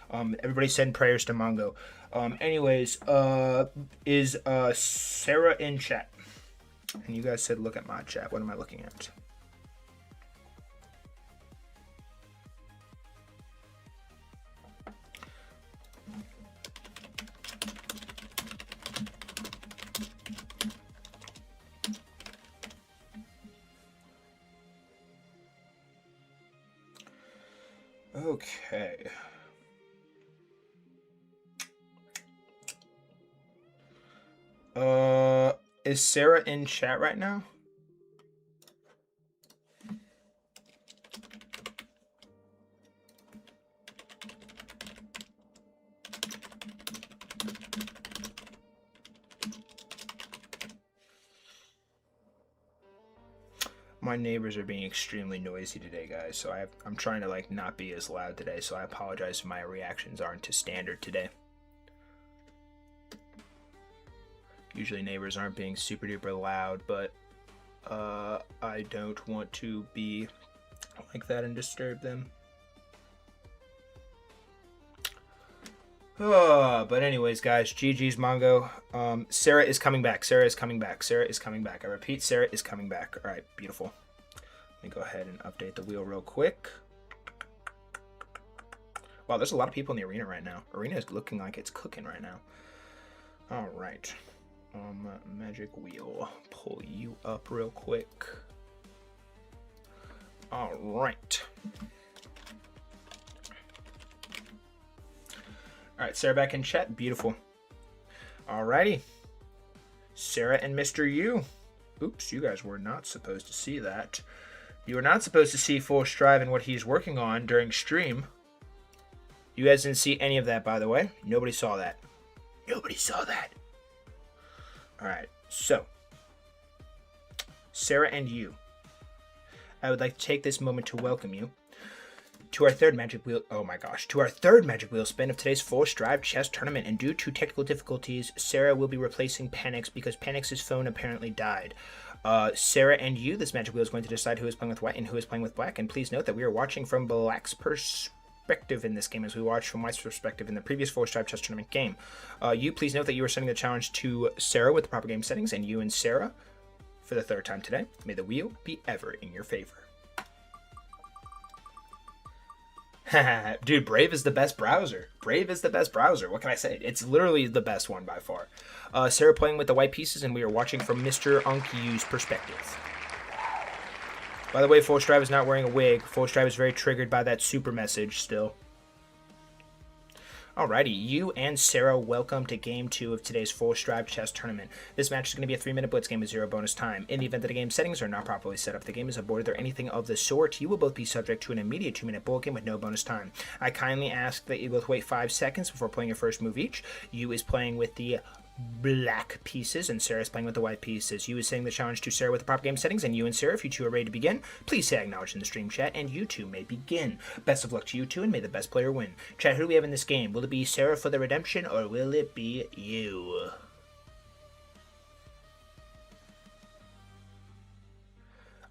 Everybody send prayers to Mongo. Anyways, is Sarah in chat? And you guys said look at my chat. What am I looking at? Okay. Is Sarah in chat right now? My neighbors are being extremely noisy today, guys, so I'm trying to like not be as loud today, so I apologize if my reactions aren't to standard today. Usually neighbors aren't being super duper loud, but I don't want to be like that and disturb them. But anyways, guys, GG's, Mongo. Sarah is coming back. I repeat, Sarah is coming back. All right, beautiful. Let me go ahead and update the wheel real quick. Wow, there's a lot of people in the arena right now. Arena is looking like it's cooking right now. All right. Magic wheel. Pull you up real quick. All right. All right, Sarah back in chat. Beautiful. Alrighty. Sarah and Mr. U. Oops, you guys were not supposed to see that. You were not supposed to see Full Strive and what he's working on during stream. You guys didn't see any of that, by the way. Nobody saw that. Nobody saw that. Alright, so. Sarah and you. I would like to take this moment to welcome you to our third Magic Wheel, to our third Magic Wheel spin of today's Full Strive chess tournament. And due to technical difficulties, Sarah will be replacing Panix because Panix's phone apparently died. Sarah and you, this Magic Wheel is going to decide who is playing with white and who is playing with black. And please note that we are watching from black's perspective in this game, as we watched from white's perspective in the previous Full Strive chess tournament game. You, please note that you are sending the challenge to Sarah with the proper game settings, and you and Sarah, for the third time today, may the wheel be ever in your favor. Dude, Brave is the best browser. Brave is the best browser. What can I say? It's literally the best one by far. Sarah playing with the white pieces, and we are watching from Mr. Unkyu's perspective. By the way, Full Strive is not wearing a wig. Full Strive is very triggered by that super message still. Alrighty, you and Sarah, welcome to Game 2 of today's Full Strive chess tournament. This match is going to be a 3-minute blitz game with 0 bonus time. In the event that the game settings are not properly set up, the game is aborted, or anything of the sort, you will both be subject to an immediate 2-minute bullet game with no bonus time. I kindly ask that you both wait 5 seconds before playing your first move each. You is playing with the black pieces, and Sarah is playing with the white pieces. You is saying the challenge to Sarah with the proper game settings, and you and Sarah, if you two are ready to begin, please say acknowledge in the stream chat, and you two may begin. Best of luck to you two, and may the best player win. Chat, who do we have in this game? Will it be Sarah for the redemption, or will it be you?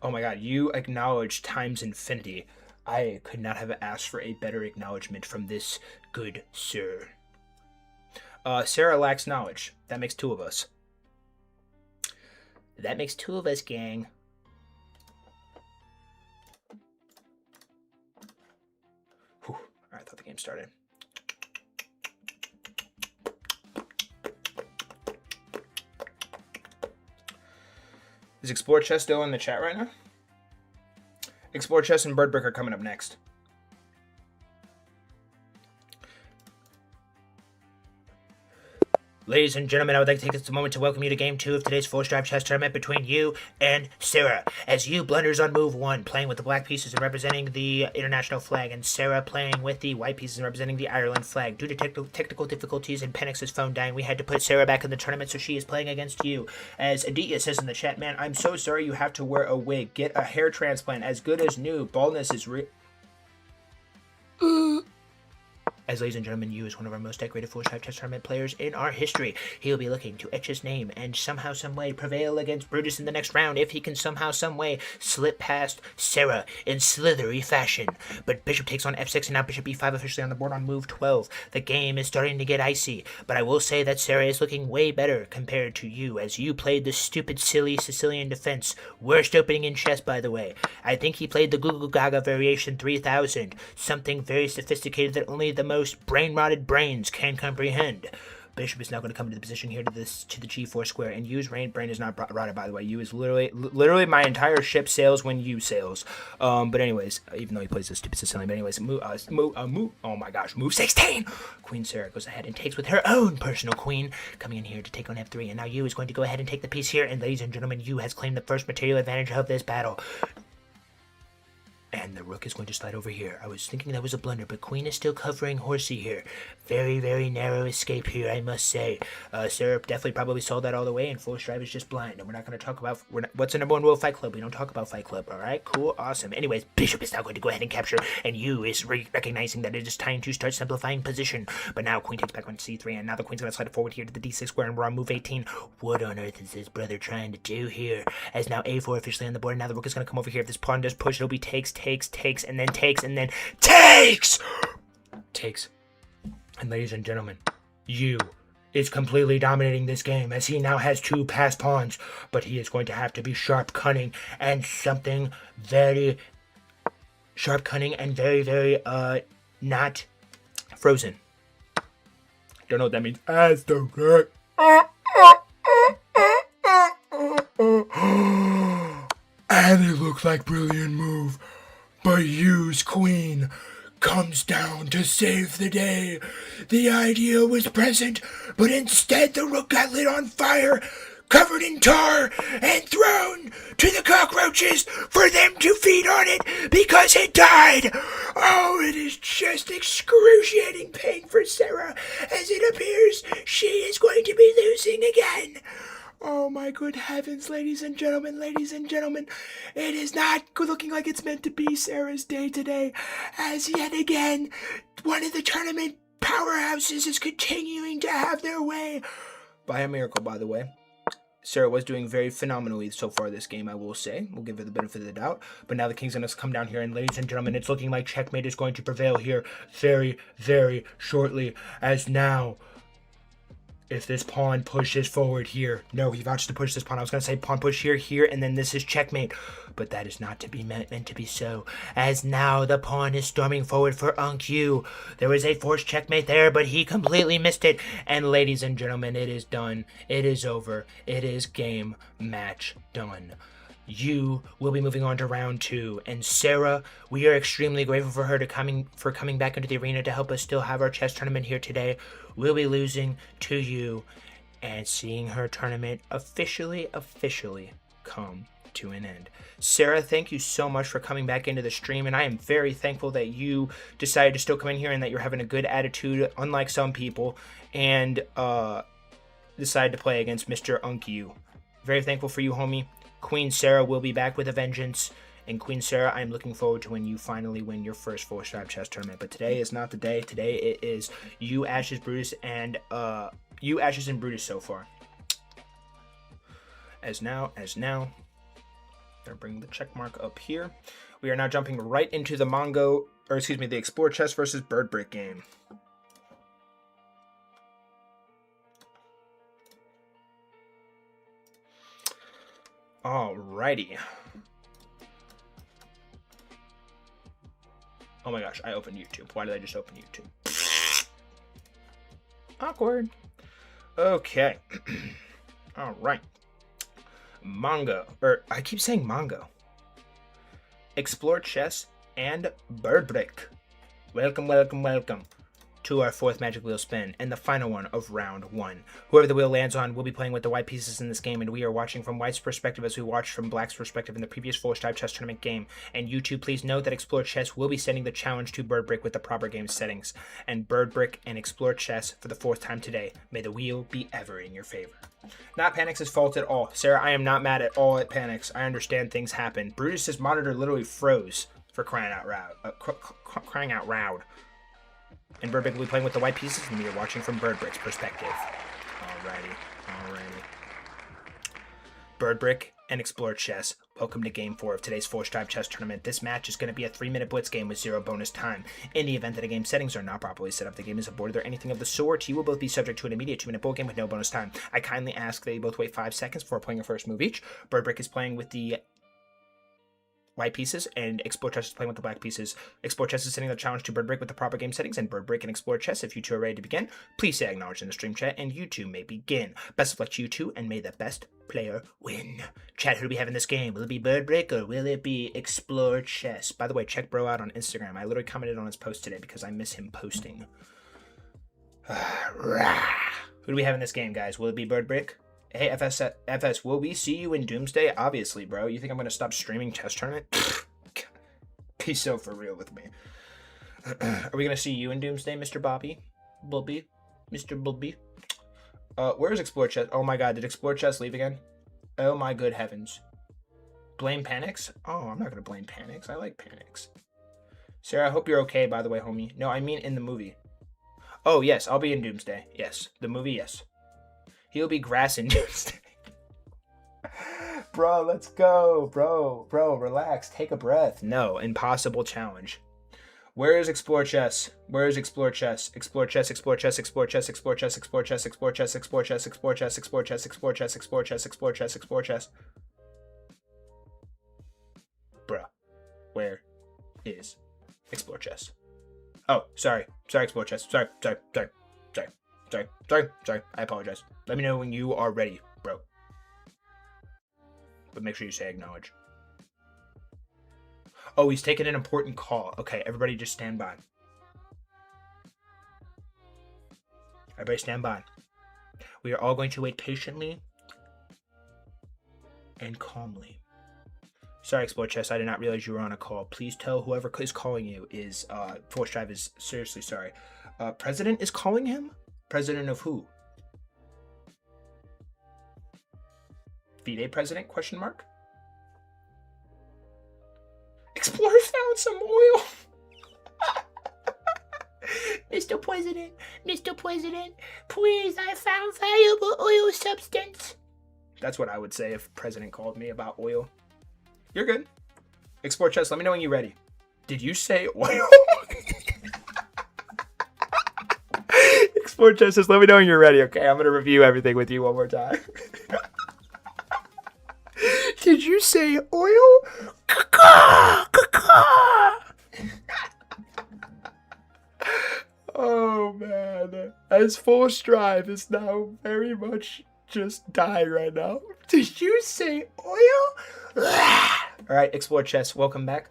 Oh my god, you acknowledge times infinity. I could not have asked for a better acknowledgement from this good sir. Sarah lacks knowledge. That makes 2 of us. That makes 2 of us, gang. Whew. Alright, I thought the game started. Is Explore Chess still in the chat right now? Explore Chess and Birdbrick are coming up next. Ladies and gentlemen, I would like to take this moment to welcome you to Game 2 of today's Full Strive chess tournament between you and Sarah. As you blunders on move 1, playing with the black pieces and representing the international flag, and Sarah playing with the white pieces and representing the Ireland flag. Due to technical difficulties and Penix's phone dying, we had to put Sarah back in the tournament, so she is playing against you. As Aditya says in the chat, man, I'm so sorry you have to wear a wig. Get a hair transplant, as good as new. Baldness is real. As, ladies and gentlemen, you is one of our most decorated Full Strive chess tournament players in our history. He'll be looking to etch his name and somehow, some way prevail against Brutus in the next round if he can somehow, some way slip past Sarah in slithery fashion. But Bishop takes on f6, and now Bishop e5 officially on the board on move 12. The game is starting to get icy, but I will say that Sarah is looking way better compared to you, as you played the stupid, silly Sicilian defense. Worst opening in chess, by the way. I think he played the Google Gaga variation 3000, something very sophisticated that only the most brain-rotted brains can comprehend. Bishop is now going to come into the position here to the g4 square, and U's brain is not rotted, by the way. U is literally my entire ship sails when U sails. But anyways, even though he plays a stupid Sicilian, but anyways, oh my gosh, move 16! Queen Sarah goes ahead and takes with her own personal queen, coming in here to take on f3, and now U is going to go ahead and take the piece here, and ladies and gentlemen, U has claimed the first material advantage of this battle. And the rook is going to slide over here. I was thinking that was a blunder, but queen is still covering horsey here. Very, very narrow escape here, I must say. Sarah definitely probably saw that all the way, and Full Strive is just blind. And we're not going to talk about... what's the number 1 rule of Fight Club? We don't talk about Fight Club, alright? Cool, awesome. Anyways, Bishop is now going to go ahead and capture, and you is recognizing that it is time to start simplifying position. But now queen takes back on c3, and now the queen's going to slide forward here to the d6 square, and we're on move 18. What on earth is this brother trying to do here? As now a4 officially on the board, and now the rook is going to come over here. If this pawn does push, it'll be takes, and then takes, and then takes! Takes. And ladies and gentlemen, you is completely dominating this game, as he now has 2 passed pawns, but he is going to have to be sharp, cunning, and something very sharp, cunning, and very, very, not frozen. Don't know what that means. As the correct. And it looks like brilliant move. But U's queen comes down to save the day. The idea was present, but instead the rook got lit on fire, covered in tar, and thrown to the cockroaches for them to feed on it because it died. Oh, it is just excruciating pain for Sarah, as it appears she is going to be losing again. Oh my good heavens, ladies and gentlemen, it is not looking like it's meant to be Sarah's day today, as yet again, one of the tournament powerhouses is continuing to have their way. By a miracle, by the way. Sarah was doing very phenomenally so far this game, I will say. We'll give her the benefit of the doubt. But now the king's going to come down here, and ladies and gentlemen, it's looking like checkmate is going to prevail here very, very shortly, as now, if this pawn pushes forward here. No, he vouched to push this pawn. I was going to say pawn push here, and then this is checkmate. But that is not to be meant to be so, as now the pawn is storming forward for Unk Yu. There was a forced checkmate there, but he completely missed it. And ladies and gentlemen, it is done. It is over. It is game, match, done. You will be moving on to round 2, and Sarah, we are extremely grateful for her coming back into the arena to help us still have our chess tournament here today. We'll be losing to you and seeing her tournament officially come to an end. Sarah, thank you so much for coming back into the stream, and I am very thankful that you decided to still come in here and that you're having a good attitude, unlike some people, and decided to play against Mr. Unk Yu. Very thankful for you, homie. Queen Sarah will be back with a vengeance. And Queen Sarah, I'm looking forward to when you finally win your first 4-star chess tournament. But today is not the day. Today it is you, Ashes, Brutus, and you, Ashes, and Brutus so far. As now, gonna bring the check mark up here. We are now jumping right into the the Explore Chess versus Bird Brick game. Alrighty. Oh my gosh, I opened YouTube. Why did I just open YouTube? Awkward. Okay. Alright. Mongo. I keep saying Mongo. Explore Chess and Bird Brick. Welcome to our 4th Magic Wheel spin, and the final one of round 1. Whoever the wheel lands on will be playing with the white pieces in this game, and we are watching from white's perspective as we watched from black's perspective in the previous 4-star chess tournament game. And you two, please note that Explore Chess will be sending the challenge to Bird Brick with the proper game settings. And Bird Brick and Explore Chess for the 4th time today. May the wheel be ever in your favor. Not Panix's fault at all. Sarah, I am not mad at all at Panix. I understand things happen. Brutus's monitor literally froze for crying out loud. And Bird Brick will be playing with the white pieces, and we are watching from Bird Brick's perspective. Alrighty. Bird Brick and Explore Chess, welcome to Game 4 of today's 4-star chess tournament. This match is going to be a 3-minute blitz game with 0 bonus time. In the event that the game settings are not properly set up, the game is aborted, or anything of the sort, you will both be subject to an immediate 2-minute board game with no bonus time. I kindly ask that you both wait 5 seconds before playing your first move each. Bird Brick is playing with the white pieces, and Explore Chess is playing with the black pieces. Explore Chess is sending the challenge to Bird Brick with the proper game settings, and Bird Brick and Explore Chess, if you two are ready to begin, please say acknowledge in the stream chat, and you two may begin. Best of luck to you two, and may the best player win. Chat, who do we have in this game? Will it be Bird Brick, or will it be Explore Chess? By the way, check bro out on Instagram. I literally commented on his post today because I miss him posting. Who do we have in this game, guys? Will it be Bird Brick? Hey, FS, will we see you in Doomsday? Obviously, bro. You think I'm going to stop streaming chess tournament? Be so for real with me. Are we going to see you in Doomsday, Mr. Bobby? Mr. Bulby? Where's Explore Chess? Oh my god, did Explore Chess leave again? Oh my good heavens. Blame Panix? Oh, I'm not going to blame Panix. I like Panix. Sarah, I hope you're okay, by the way, homie. No, I mean in the movie. Oh, yes, I'll be in Doomsday. Yes, the movie, yes. He'll be grass in Doomsday. Bro, let's go. Bro, relax. Take a breath. No, impossible challenge. Where is Explore Chess? Where is Explore Chess? Explore Chess, Explore Chess, Explore Chess, Explore Chess, Explore Chess, Explore Chess, Explore Chess, Explore Chess, Explore Chess, Explore Chess, Explore Chess, Explore Chess, Explore Chess. Bruh, where is Explore Chess? Oh, sorry, Explore Chess. Sorry. I apologize. Let me know when you are ready, bro. But make sure you say acknowledge. Oh, he's taking an important call. Okay, everybody just stand by. Everybody stand by. We are all going to wait patiently and calmly. Sorry, Explore Chess, I did not realize you were on a call. Please tell whoever is calling you is, Force Drive is seriously sorry. President is calling him? President of who? V-Day President, question mark? Explorer found some oil. Mr. President, please, I found valuable oil substance. That's what I would say if President called me about oil. You're good. Explore Chess, let me know when you're ready. Did you say oil? Explore Chess, let me know when you're ready, okay? I'm going to review everything with you one more time. Did you say oil? Oh, man. As Force Drive is now very much just dying right now. Did you say oil? All right, Explore Chess, welcome back.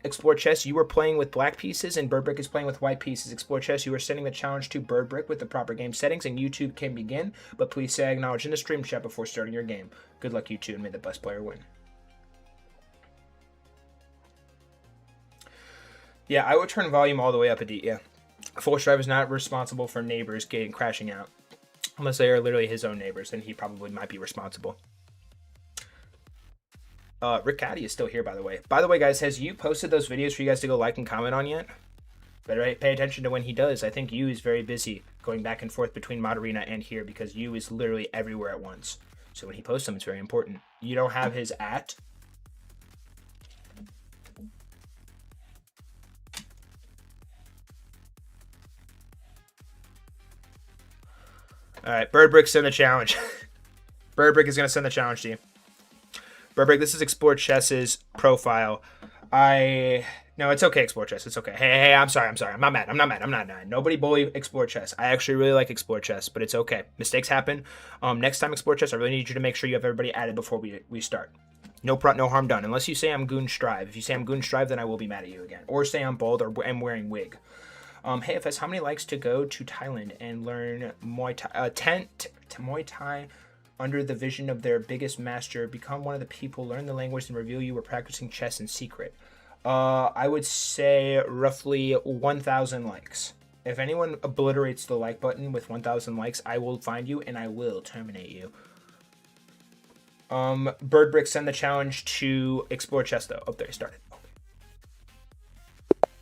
Explore Chess, you were playing with black pieces and Birdbrick is playing with white pieces. Explore Chess, you are sending the challenge to Birdbrick with the proper game settings and YouTube can begin, but please say acknowledge in the stream chat before starting your game. Good luck, you two, and may the best player win. Yeah, I would turn volume all the way up a D, yeah. Force Drive is not responsible for neighbors crashing out. Unless they are literally his own neighbors, then he probably might be responsible. Rick Caddy is still here, by the way. By the way, guys, has you posted those videos for you guys to go like and comment on yet? Better pay attention to when he does. I think you is very busy going back and forth between Mod Arena and here because you is literally everywhere at once. So when he posts them, it's very important. You don't have his @ All right, Birdbrick, send the challenge. Birdbrick is going to send the challenge to you. Birdbrick, this is Explore Chess's profile. No, it's okay, Explore Chess. It's okay. Hey, I'm sorry. I'm not mad. Nobody bully Explore Chess. I actually really like Explore Chess, but it's okay. Mistakes happen. Next time, Explore Chess, I really need you to make sure you have everybody added before we start. No harm done. Unless you say I'm Goon Strive. If you say I'm Goon Strive, then I will be mad at you again. Or say I'm bald or I'm wearing wig. Hey, FS, how many likes to go to Thailand and learn Muay Thai? Muay Thai under the vision of their biggest master, become one of the people, learn the language, and reveal you were practicing chess in secret. I would say roughly 1,000 likes. If anyone obliterates the like button with 1,000 likes, I will find you and I will terminate you. Birdbrick, send the challenge to Explore Chess, though. Oh, there, he started.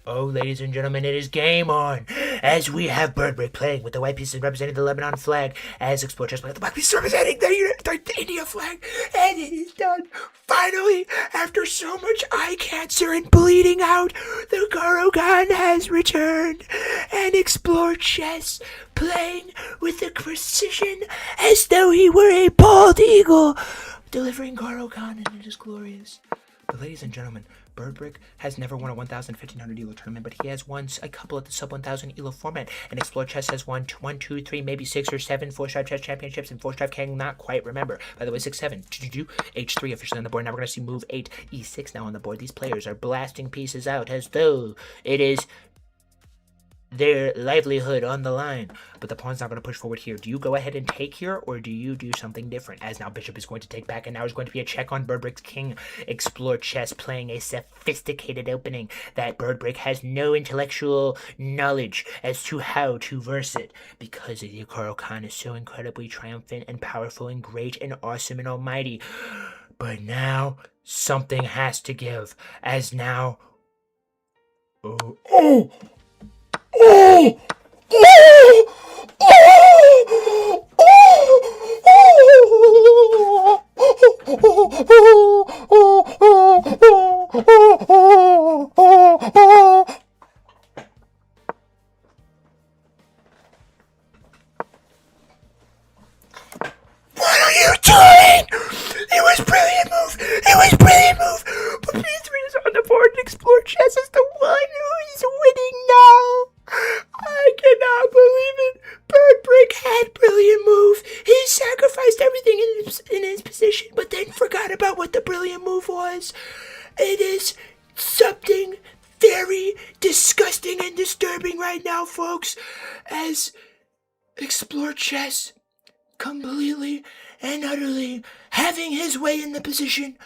Oh, ladies and gentlemen, it is game on, as we have Birdbrick playing with the white pieces representing the Lebanon flag, as Explore Chess with the black pieces representing the India flag, and it is done. Finally, after so much eye cancer and bleeding out, the Garogan has returned, and Explore Chess playing with the precision as though he were a bald eagle, delivering Garogan, and it is glorious. But ladies and gentlemen, Birdbrick has never won a 1,000, 1,500 ELO tournament, but he has won a couple at the sub 1,000 ELO format. And Explore Chess has won 1, 2, 3, maybe 6 or 7 Force Drive Chess Championships, and Force Drive cannot quite remember. By the way, 6, 7, H3 officially on the board. Now we're going to see move 8, E6 now on the board. These players are blasting pieces out as though it is their livelihood on the line. But the pawn's not going to push forward here. Do you go ahead and take here, or do you do something different? As now Bishop is going to take back, and now there's going to be a check on Birdbrick's king. Explore Chess playing a sophisticated opening that Birdbrick has no intellectual knowledge as to how to verse it, because the Karo Khan is so incredibly triumphant and powerful and great and awesome and almighty. But now something has to give, as now... Oh! What are you doing? It was brilliant move. But B3 is on the board and Explore Chess is the one who is winning now. I cannot believe it. Birdbrick had brilliant move. He sacrificed everything in his position, but then forgot about what the brilliant move was. It is something very disgusting and disturbing right now, folks, as Explore chess completely and utterly having his way in the position.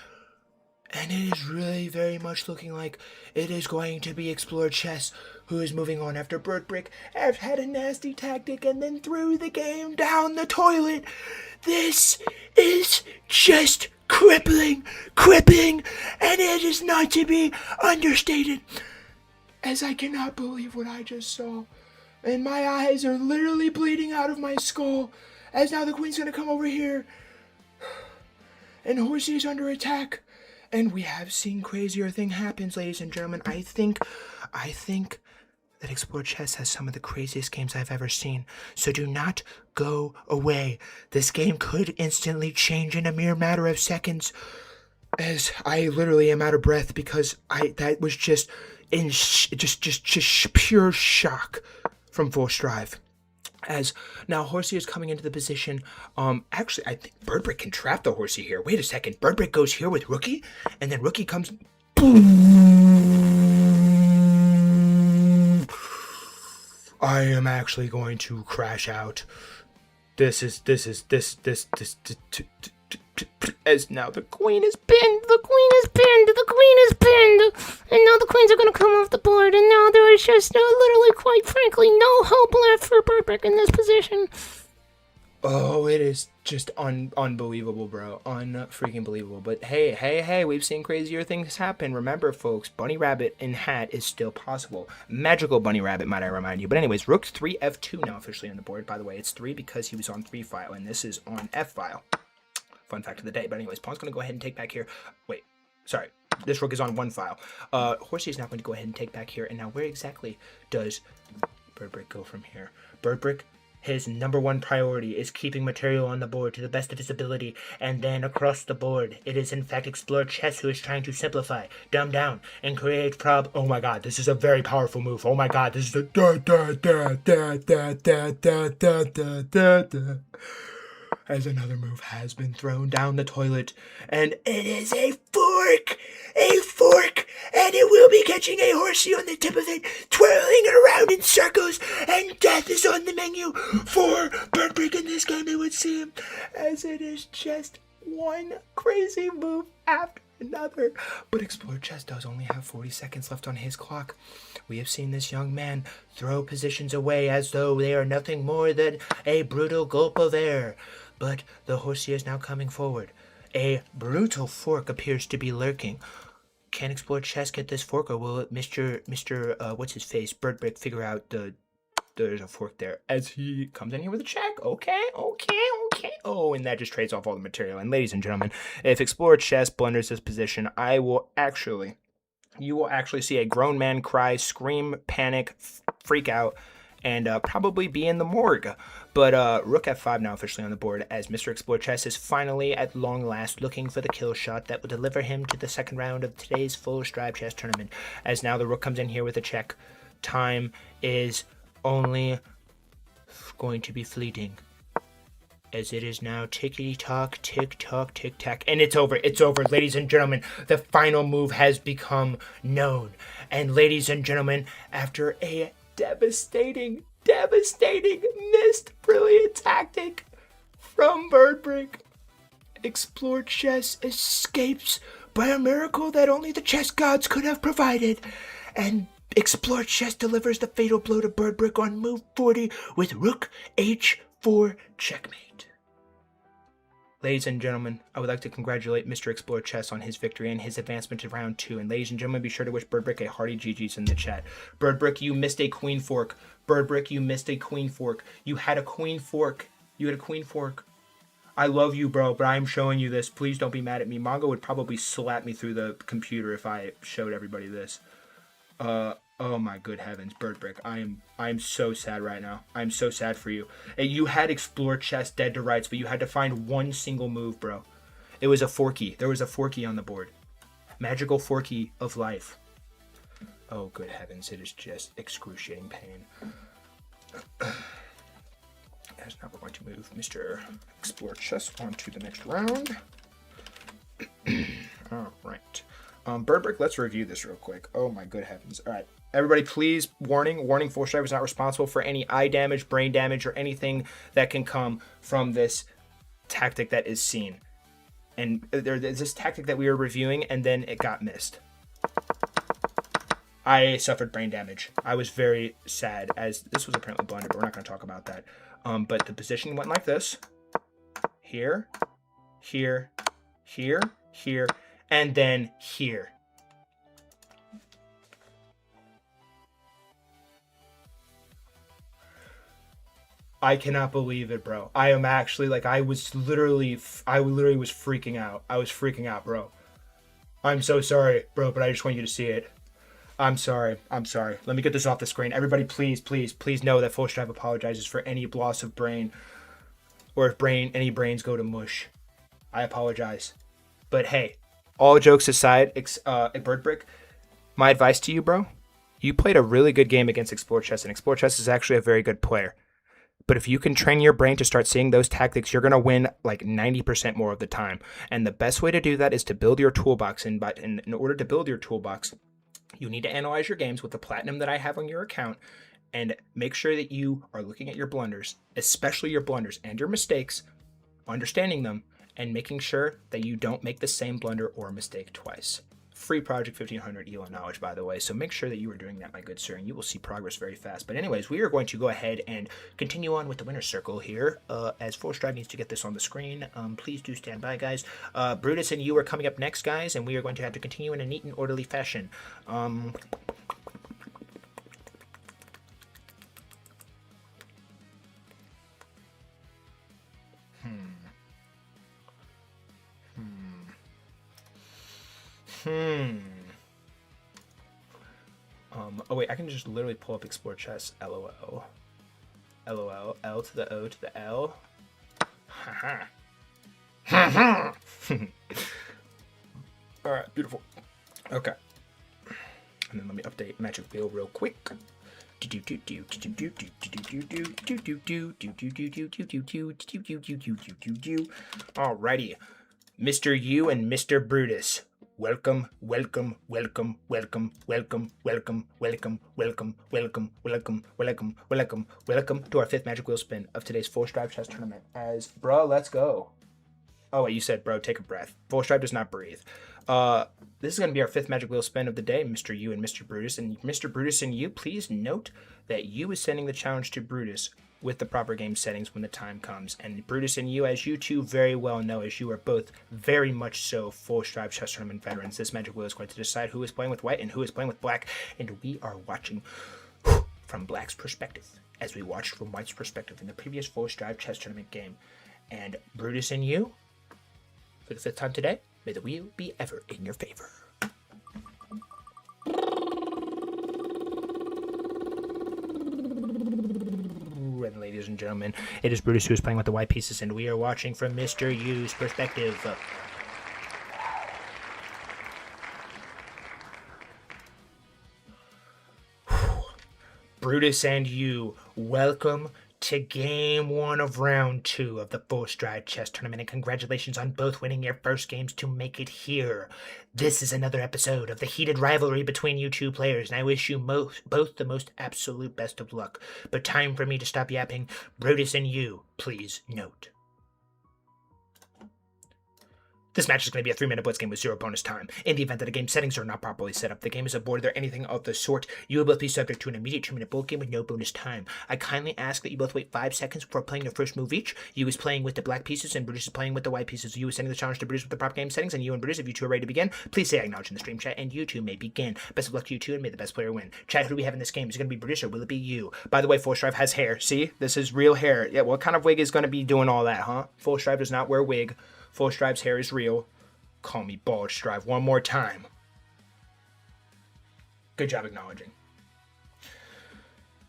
And it is really very much looking like it is going to be Explore Chess who is moving on after Bird Brick have had a nasty tactic and then threw the game down the toilet. This is just crippling, and it is not to be understated. As I cannot believe what I just saw. And my eyes are literally bleeding out of my skull. As now the queen's gonna come over here. And Horsey is under attack. And we have seen crazier thing happens, ladies and gentlemen. I think that Explore Chess has some of the craziest games I've ever seen. So do not go away. This game could instantly change in a mere matter of seconds. As I literally am out of breath because that was just pure shock from Force Drive. As now Horsey is coming into the position. Actually, I think Bird Brick can trap the Horsey here. Wait a second. Bird Brick goes here with Rookie, and then Rookie comes. I am actually going to crash out. This. As now the queen is pinned. And now the queens are going to come off the board. And now there is just literally, quite frankly, no hope left for Burbrick in this position. Oh, it is just unbelievable, bro. Unfreaking believable. But hey, we've seen crazier things happen. Remember, folks, Bunny Rabbit in hat is still possible. Magical Bunny Rabbit, might I remind you. But anyways, Rook 3 F2 now officially on the board. By the way, it's 3 because he was on 3 file, and this is on F file. Fun fact of the day. But anyways, Pawn's going to go ahead and take back here. Wait, sorry. This rook is on 1 file. Horsey is now going to go ahead and take back here. And now where exactly does Bird Brick go from here? Bird Brick, his number 1 priority is keeping material on the board to the best of his ability. And then across the board, it is in fact Explore Chess who is trying to simplify, dumb down, and create Oh my god, this is a very powerful move. Oh my god, this is a as another move has been thrown down the toilet, and it is a fork, and it will be catching a Horsey on the tip of it, twirling it around in circles, and death is on the menu for Bird Brick in this game, it would seem, as it is just one crazy move after another. But Explore Chess does only have 40 seconds left on his clock. We have seen this young man throw positions away as though they are nothing more than a brutal gulp of air. But the Horsey is now coming forward. A brutal fork appears to be lurking. Can Explore Chess get this fork, or will Mr. What's his face, Bird Brick, figure out there's a fork there as he comes in here with a check? Okay. Oh, and that just trades off all the material. And ladies and gentlemen, if Explore Chess blunders this position, you will actually see a grown man cry, scream, panic, freak out, and probably be in the morgue. But Rook F5 now officially on the board, as Mr. Explore Chess is finally, at long last, looking for the kill shot that will deliver him to the second round of today's full Stripe Chess tournament. As now the Rook comes in here with a check. Time is only going to be fleeting, as it is now tickety-tock, tick-tock, tick-tack, and it's over, ladies and gentlemen. The final move has become known, and ladies and gentlemen, after a devastating, missed brilliant tactic from Bird Brick, Explore Chess escapes by a miracle that only the chess gods could have provided, and Explore Chess delivers the fatal blow to Bird Brick on move 40 with Rook H4 checkmate. Ladies and gentlemen, I would like to congratulate Mr. Explore Chess on his victory and his advancement to round 2. And ladies and gentlemen, be sure to wish Bird Brick a hearty GG's in the chat. Bird Brick, you missed a queen fork. Bird Brick, you missed a queen fork. You had a queen fork. I love you, bro, but I'm showing you this. Please don't be mad at me. Mongo would probably slap me through the computer if I showed everybody this. Oh my good heavens, Bird Brick, I am so sad right now. I'm so sad for you. You had Explore Chess dead to rights, but you had to find one single move, bro. It was a forky. There was a forky on the board. Magical forky of life. Oh good heavens, it is just excruciating pain. As now we're going to move Mr. Explore Chess on to the next round. All right. Bird Brick, let's review this real quick. Oh my good heavens. All right. Everybody, please, warning, Full Strive is not responsible for any eye damage, brain damage, or anything that can come from this tactic that is seen. And there's this tactic that we were reviewing, and then it got missed. I suffered brain damage. I was very sad, as this was apparently blundered, but we're not going to talk about that. But the position went like this. Here, here, here, here, and then here. I cannot believe it, bro. I am actually, like, I literally was freaking out. I was freaking out, bro. I'm so sorry, bro, but I just want you to see it. I'm sorry. Let me get this off the screen. Everybody, please know that Full Strive apologizes for any loss of brain, or if any brains go to mush. I apologize. But hey, all jokes aside, Bird Brick, my advice to you, bro, you played a really good game against Explore Chess, and Explore Chess is actually a very good player. But if you can train your brain to start seeing those tactics, you're going to win like 90% more of the time. And the best way to do that is to build your toolbox. And in order to build your toolbox, you need to analyze your games with the platinum that I have on your account and make sure that you are looking at your blunders, especially your blunders and your mistakes, understanding them, and making sure that you don't make the same blunder or mistake twice. Free Project 1500 ELO knowledge, by the way, so make sure that you are doing that, my good sir, and you will see progress very fast. But anyways, we are going to go ahead and continue on with the winner's circle here, as Full Strive needs to get this on the screen. Please do stand by, guys. Brutus and you are coming up next, guys, and we are going to have to continue in a neat and orderly fashion. Oh wait, I can just literally pull up Explore Chess. LOL. LOL. L to the O to the L. Haha. Alright, beautiful. Okay. And then let me update Magic Wheel real quick. Alrighty. Mr. U and Mr. Brutus. Welcome to our 5th Magic Wheel spin of today's Full Strive Chess Tournament. As, bro, let's go. Oh, wait, you said, bro, take a breath. Full Strive does not breathe. This is going to be our 5th Magic Wheel spin of the day, Mr. U and Mr. Brutus. And Mr. Brutus and you, please note that you is sending the challenge to Brutus with the proper game settings when the time comes. And Brutus and you, as you two very well know, as you are both very much so Full Strive Chess Tournament veterans, this Magic Wheel is going to decide who is playing with white and who is playing with black. And we are watching from black's perspective, as we watched from white's perspective in the previous Full Strive Chess Tournament game. And Brutus and you, for the 5th time today, may the wheel be ever in your favor. And ladies and gentlemen, it is Brutus who is playing with the white pieces, and we are watching from Mr. U's perspective. Brutus and you, welcome to Game 1 of Round 2 of the Full Strive Chess Tournament, and congratulations on both winning your first games to make it here. This is another episode of the heated rivalry between you two players, and I wish you both the most absolute best of luck. But time for me to stop yapping. Brutus and you, please note. This match is going to be a 3-minute blitz game with 0 bonus time. In the event that the game settings are not properly set up, the game is aborted, or anything of the sort, you will both be subject to an immediate 2-minute bullet game with no bonus time. I kindly ask that you both wait 5 seconds before playing your first move each. You is playing with the black pieces, and Brutus is playing with the white pieces. You is sending the challenge to Brutus with the proper game settings, and you and Brutus, if you two are ready to begin, please say acknowledge in the stream chat, and you two may begin. Best of luck to you two, and may the best player win. Chat, who do we have in this game? Is it going to be Brutus, or will it be you? By the way, Full Strive has hair. See? This is real hair. Yeah, what kind of wig is going to be doing all that, huh? Full Strive does not wear wig. Full Strive's hair is real. Call me Bald Strive one more time. Good job acknowledging.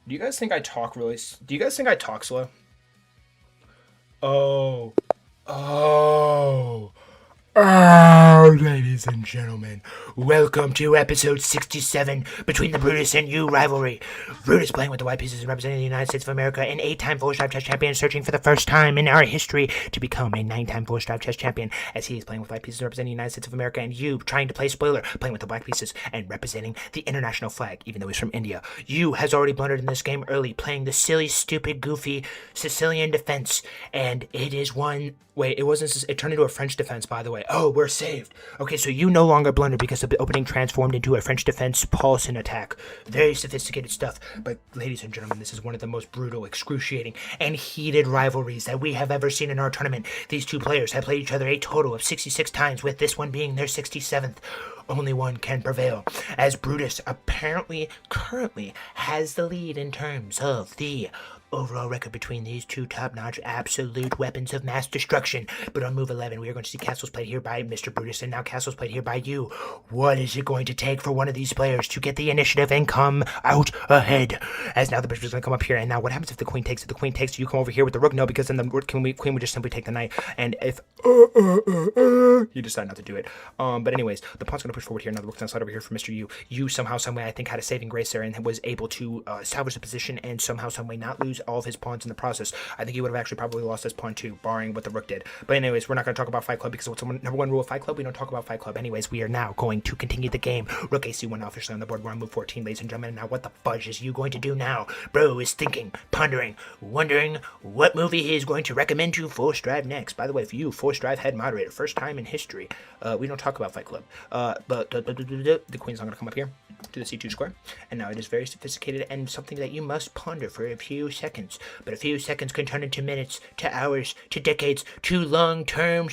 Do you guys think I talk slow? Oh. Oh, ladies and gentlemen, welcome to episode 67 between the Brutus and you rivalry. Brutus playing with the white pieces and representing the United States of America, an 8-time four-stripe chess champion searching for the first time in our history to become a 9-time four-stripe chess champion, as he is playing with white pieces representing the United States of America, and you trying to play spoiler, playing with the black pieces and representing the international flag, even though he's from India. You has already blundered in this game early, playing the silly, stupid, goofy Sicilian defense, and it is one... Wait, it turned into a French defense, by the way. Oh, we're saved. Okay, so you no longer blunder because the opening transformed into a French defense Paulson attack. Very sophisticated stuff. But, ladies and gentlemen, this is one of the most brutal, excruciating, and heated rivalries that we have ever seen in our tournament. These two players have played each other a total of 66 times, with this one being their 67th. Only one can prevail, as Brutus apparently currently has the lead in terms of the overall record between these two top-notch absolute weapons of mass destruction. But on move 11, we are going to see castles played here by Mr. Brutus, and now castles played here by you. What is it going to take for one of these players to get the initiative and come out ahead? As now the bishop is going to come up here, and now what happens if the queen takes it? The queen takes it, you come over here with the rook? No, because then the queen would just simply take the knight, and if you decide not to do it. But anyways, the pawn's going to push forward here, now the rook's going to slide over here for Mr. U. You somehow, someway, I think, had a saving grace there, and was able to salvage the position, and somehow, someway not lose all of his pawns in the process. I think he would have actually probably lost his pawn too, barring what the rook did. But anyways, we're not going to talk about Fight Club, because what's the number one rule of Fight Club? We don't talk about Fight Club. Anyways, we are now going to continue the game. Rook AC1 now officially on the board. We're on move 14, ladies and gentlemen. Now what the fudge is you going to do now? Bro is thinking, pondering, wondering what movie he is going to recommend to Force Drive next. By the way, for you, Force Drive head moderator, first time in history, we don't talk about Fight Club. But the queen's not going to come up here to the c2 square, and now it is very sophisticated and something that you must ponder for a few seconds. But a few seconds can turn into minutes, to hours, to decades, to long-term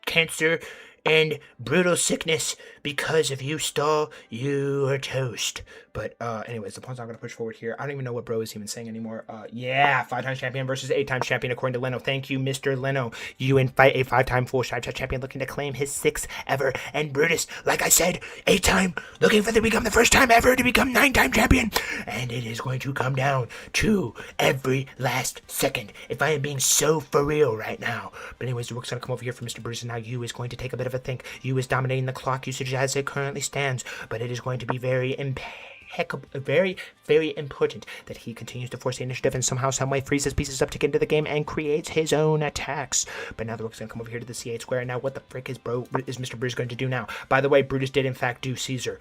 cancer and brutal sickness, because if you stall, you are toast. But anyways, the pawn's not going to push forward here. I don't even know what bro is even saying anymore. Yeah, 5-time champion versus 8-time champion, according to Leno. Thank you, Mr. Leno. You in fight a 5-time full-stripe chess champion looking to claim his 6th ever. And Brutus, like I said, 8-time, looking for to become the first time ever to become 9-time champion. And it is going to come down to every last second, if I am being so for real right now. But anyways, the rook's going to come over here for Mr. Brutus, and now you is going to take a bit of a think. You is dominating the clock usage as it currently stands, but it is going to be very very, very important that he continues to force the initiative and somehow, someway frees his pieces up to get into the game and creates his own attacks. But now the rook's going to come over here to the c8 square, and now what the frick is Mr. Brutus going to do now? By the way, Brutus did in fact do Caesar.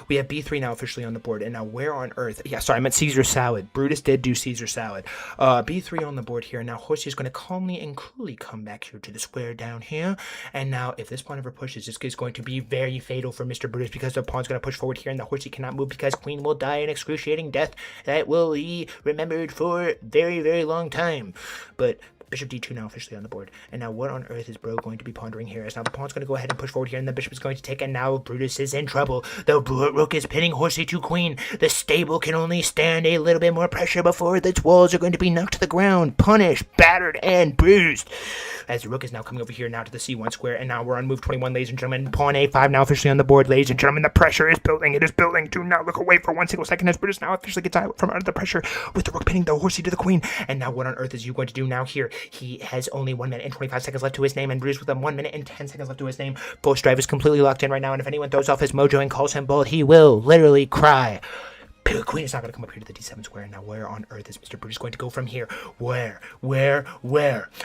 We have b3 now officially on the board, and now where on earth? Yeah, sorry, I meant Caesar salad. Brutus did do Caesar salad. b3 on the board here, and now Horsey is going to calmly and coolly come back here to the square down here, and now if this pawn ever pushes, this is going to be very fatal for Mr. Brutus, because the pawn's going to push forward here, and the Horsey cannot move because queen will die an excruciating death that will be remembered for very, very long time. But bishop d2 now officially on the board, and now what on earth is bro going to be pondering here? As now the pawn's going to go ahead and push forward here, and the bishop is going to take, and now Brutus is in trouble. The rook is pinning Horsey to queen. The stable can only stand a little bit more pressure before its walls are going to be knocked to the ground, punished, battered, and bruised. As the rook is now coming over here now to the c1 square, and now we're on move 21, ladies and gentlemen. Pawn a5 now officially on the board, ladies and gentlemen. The pressure is building. It is building. Do not look away for 1 single second, as Brutus now officially gets out from under the pressure with the rook pinning the Horsey to the queen. And now what on earth is you going to do now here? He has only 1 minute and 25 seconds left to his name, and Brutus with 1 minute and 10 seconds left to his name. Force Drive is completely locked in right now, and if anyone throws off his mojo and calls him bold, he will literally cry. Queen is not going to come up here to the d7 square. Now where on earth is Mr. Brutus going to go from here? Where?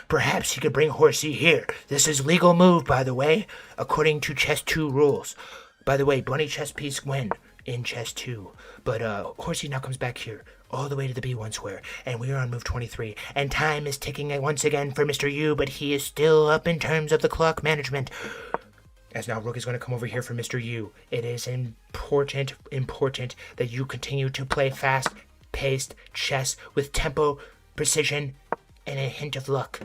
Perhaps he could bring Horsey here. This is legal move, by the way, according to chess 2 rules. By the way, bunny chess piece win in chess 2. But Horsey now comes back here, all the way to the b1 square, and we are on move 23, and time is ticking once again for Mr. U, but he is still up in terms of the clock management. As now rook is going to come over here for Mr. U. It is important that you continue to play fast-paced chess with tempo, precision, and a hint of luck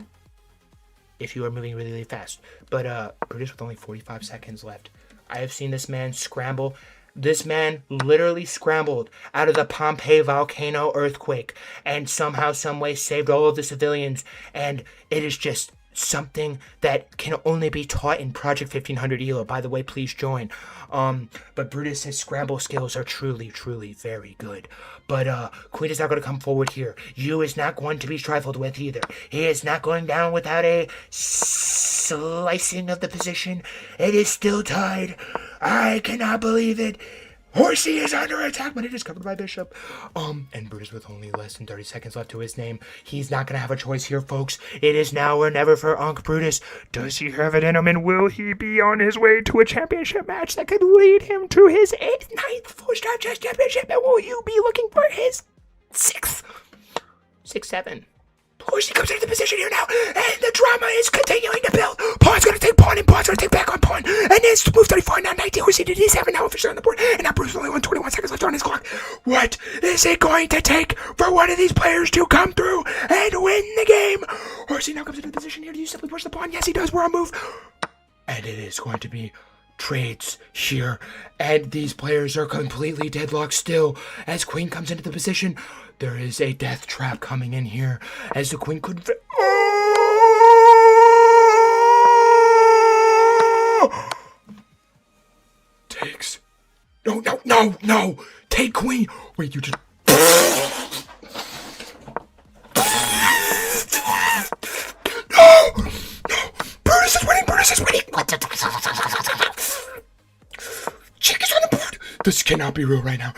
if you are moving really, really fast. But Brutus with only 45 seconds left. I have seen this man scramble. This man literally scrambled out of the Pompeii volcano earthquake and somehow, someway saved all of the civilians. And it is just something that can only be taught in Project 1500 ELO. By the way, please join. But Brutus's scramble skills are truly, truly very good. But Queen is not going to come forward here. Yu is not going to be trifled with either. He is not going down without a slicing of the position. It is still tied. I cannot believe it. Horsey is under attack, but it is covered by Bishop. And Brutus with only less than 30 seconds left to his name. He's not going to have a choice here, folks. It is now or never for Unc Brutus. Does he have it in him, and will he be on his way to a championship match that could lead him to his 9th four-star chess championship? And will you be looking for his 6th? 6-7. Horsey comes into the position here now, and the drama is continuing to build. Pawn's going to take pawn, and Pawn's going to take back on pawn. And it's move 34, now 19. Horsey did his 7 now officially on the board, and now Bruce only 21 seconds left on his clock. What is it going to take for one of these players to come through and win the game? Horsey now comes into the position here. Do you simply push the pawn? Yes, he does. We're on move. And it is going to be trades here, and these players are completely deadlocked still as Queen comes into the position. There is a death trap coming in here as the Queen could takes no take Queen. Wait, you just no Brutus is winning. Chick is on the board. This cannot be real right now.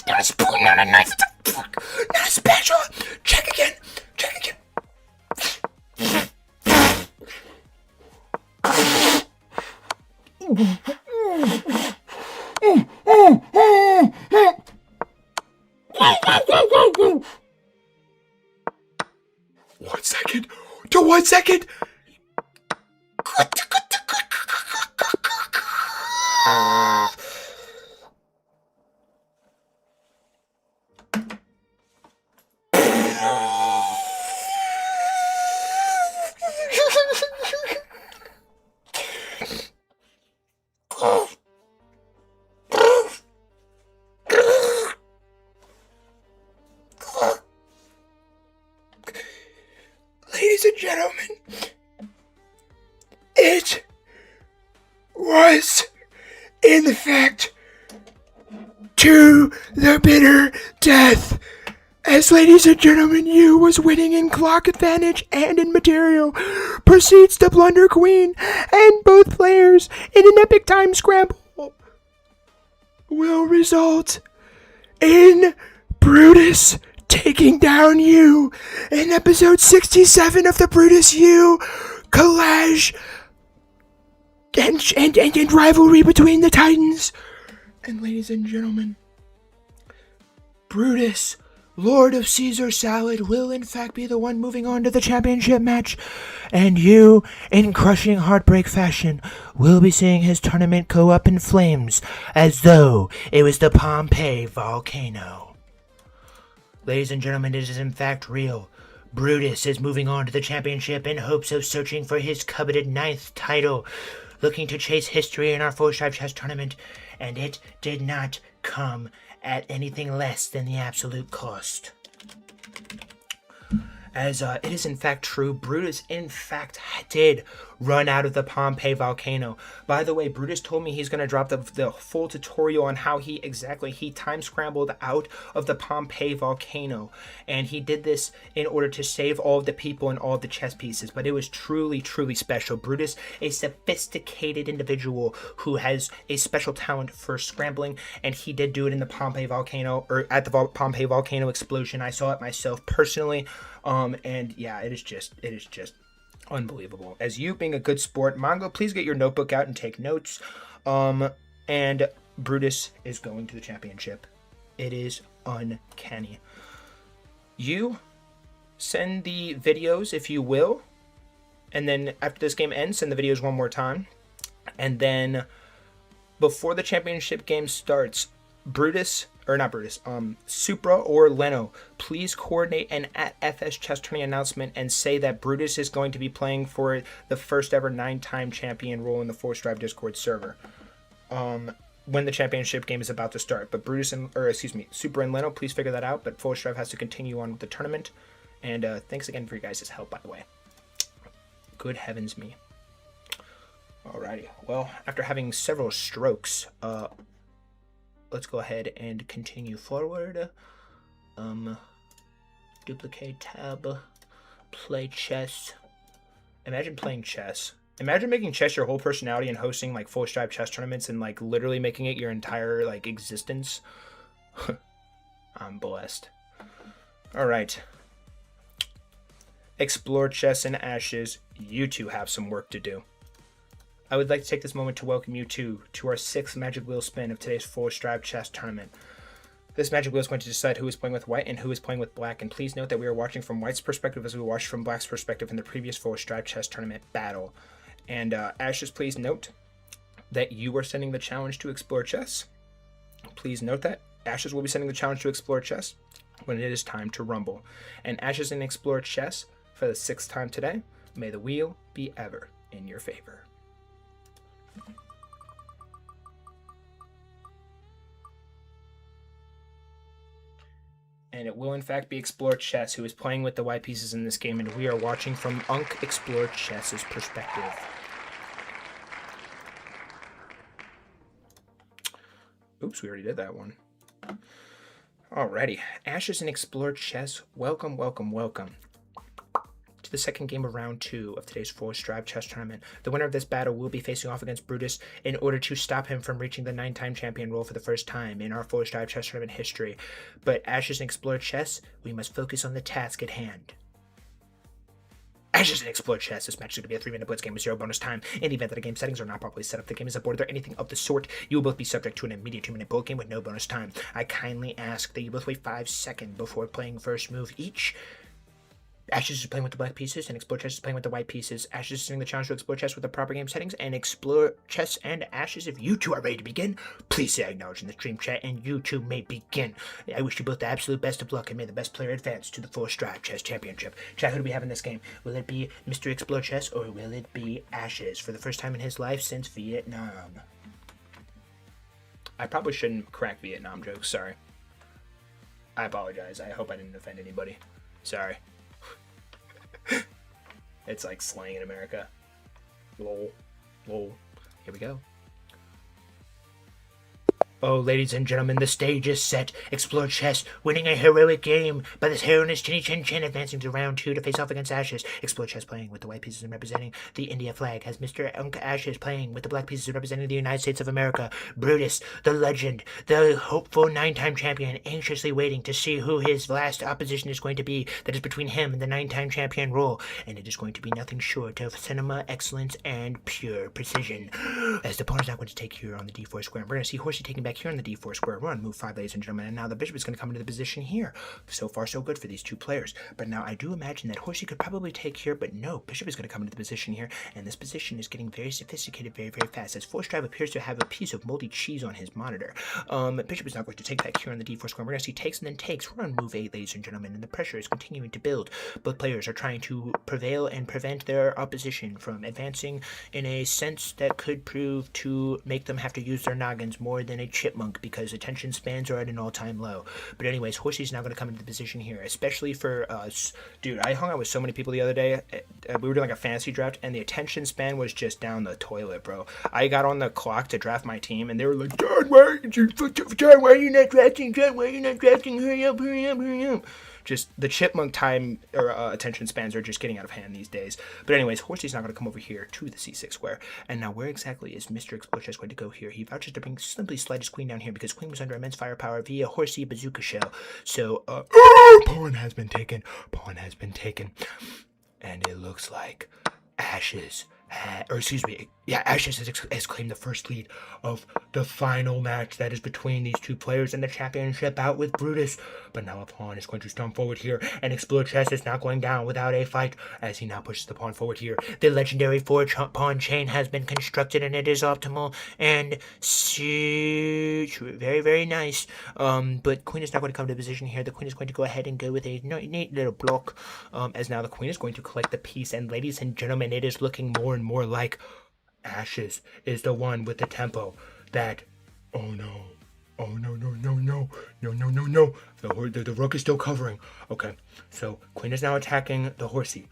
Not a spoon, not a knife. Not a spatula. Check again. One second. Ladies and gentlemen, it was, in fact, to the bitter death. As, ladies and gentlemen, you was winning in clock advantage and in material, proceeds to blunder Queen, and both players in an epic time scramble will result in Brutus taking down you in episode 67 of the Brutus U collage and rivalry between the Titans. And ladies and gentlemen, Brutus, Lord of Caesar Salad, will in fact be the one moving on to the championship match, and you, in crushing heartbreak fashion, will be seeing his tournament go up in flames as though it was the Pompeii volcano. Ladies and gentlemen, it is in fact real. Brutus is moving on to the championship in hopes of searching for his coveted 9th title, looking to chase history in our 4-stripe chess tournament, and it did not come at anything less than the absolute cost. As it is in fact true, Brutus in fact did run out of the Pompeii volcano. By the way, Brutus told me he's going to drop the full tutorial on how he time scrambled out of the Pompeii volcano. And he did this in order to save all of the people and all of the chess pieces. But it was truly, truly special. Brutus, a sophisticated individual who has a special talent for scrambling. And he did do it in the Pompeii volcano, or at the Pompeii volcano explosion. I saw it myself personally. And yeah, it is just unbelievable. As you being a good sport, Mongo, please get your notebook out and take notes. And Brutus is going to the championship. It is uncanny. You send the videos if you will, and then after this game ends, send the videos one more time. And then before the championship game starts, Supra or Leno, please coordinate an at FS Chess Tourney announcement and say that Brutus is going to be playing for the first ever 9-time champion role in the 4-Stripe Discord server when the championship game is about to start. But Supra and Leno, please figure that out. But 4-Stripe has to continue on with the tournament. And thanks again for your guys' help, by the way. Good heavens me. Alrighty. Well, after having several strokes, let's go ahead and continue forward. Duplicate tab. play chess. Imagine playing chess. Imagine making chess your whole personality and hosting like full stripe chess tournaments and like literally making it your entire like existence. I'm blessed. All right. Explore chess and ashes. You two have some work to do. I would like to take this moment to welcome you two to our 6th Magic Wheel spin of today's full stripe chess tournament. This Magic Wheel is going to decide who is playing with white and who is playing with black, and please note that we are watching from white's perspective as we watched from black's perspective in the previous full stripe chess tournament battle. And Ashes, please note that you are sending the challenge to explore chess. Please note that Ashes will be sending the challenge to explore chess when it is time to rumble. And Ashes and explore chess for the 6th time today. May the wheel be ever in your favor. And it will in fact be Explore Chess who is playing with the white pieces in this game, and we are watching from Unk Explore Chess's perspective. Oops, we already did that one. Alrighty, Ashes and Explore Chess, welcome, welcome, welcome to the second game of round 2 of today's full stripe chess tournament. The winner of this battle will be facing off against Brutus in order to stop him from reaching the 9-time champion role for the first time in our full stripe chess tournament history. But Ashes and Explore Chess, we must focus on the task at hand. Ashes and Explore Chess. This match is going to be a 3-minute blitz game with 0 bonus time. In the event that the game settings are not properly set up, the game is aborted or anything of the sort, you will both be subject to an immediate 2-minute bullet game with no bonus time. I kindly ask that you both wait 5 seconds before playing first move each. Ashes is playing with the black pieces, and Explore Chess is playing with the white pieces. Ashes is doing the challenge to Explore Chess with the proper game settings, and Explore Chess and Ashes, if you two are ready to begin, please say acknowledge in the stream chat, and you two may begin. I wish you both the absolute best of luck, and may the best player advance to the full stripe chess championship. Chat, who do we have in this game? Will it be Mr. Explore Chess, or will it be Ashes, for the first time in his life since Vietnam? I probably shouldn't crack Vietnam jokes, sorry. I apologize, I hope I didn't offend anybody. Sorry. It's like slang in America. Lol. Lol. Here we go. Oh, ladies and gentlemen, the stage is set. Explore Chess, winning a heroic game by this heroiness Chinny Chin Chin, advancing to round 2 to face off against Ashes. Explore Chess playing with the white pieces and representing the India flag has Mr. Unk Ashes playing with the black pieces and representing the United States of America. Brutus, the legend, the hopeful 9-time champion, anxiously waiting to see who his last opposition is going to be. That is between him and the 9-time champion role, and it is going to be nothing short of cinema excellence and pure precision. As the pawn is now going to take here on the d4 square, we're going to see Horsey taking back here on the d4 square. We're on move 5, ladies and gentlemen, and now the bishop is going to come into the position here. So far, so good for these two players. But now I do imagine that Horsey could probably take here, but no, bishop is going to come into the position here, and this position is getting very sophisticated very, very fast, as Full Stripe appears to have a piece of moldy cheese on his monitor. Bishop is now going to take back here on the d4 square. We're going to see takes and then takes. We're on move 8, ladies and gentlemen, and the pressure is continuing to build. Both players are trying to prevail and prevent their opposition from advancing in a sense that could prove to make them have to use their noggins more than a chipmunk, because attention spans are at an all-time low. But anyways, Horsey's now going to come into the position here, especially for us. Dude, I hung out with so many people the other day. We were doing like a fantasy draft, and the attention span was just down the toilet, bro. I got on the clock to draft my team, and they were like, John, why are you not drafting? John, why are you not drafting? Hurry up, hurry up, hurry up. Just the chipmunk time or attention spans are just getting out of hand these days. But anyways, Horsey's now going to come over here to the c6 square. And now where exactly is Mr. Explore Chess going to go here? He vouches to bring simply slide his queen down here because queen was under immense firepower via Horsey bazooka shell. So, pawn has been taken. Pawn has been taken. And it looks like Ashes Ashes has claimed the first lead of the final match that is between these two players in the championship bout with Brutus. But now a pawn is going to storm forward here, and Explore Chess is not going down without a fight as he now pushes the pawn forward here. The legendary 4-pawn chain has been constructed, and it is optimal and very, very nice. But queen is not going to come to position here. The queen is going to go ahead and go with a neat little block, as now the queen is going to collect the piece. And ladies and gentlemen, it is looking more and more like Ashes is the one with the tempo that, oh no, Oh, no, no, no, no. No, no, no, no. The rook is still covering. Okay, so queen is now attacking the horsey.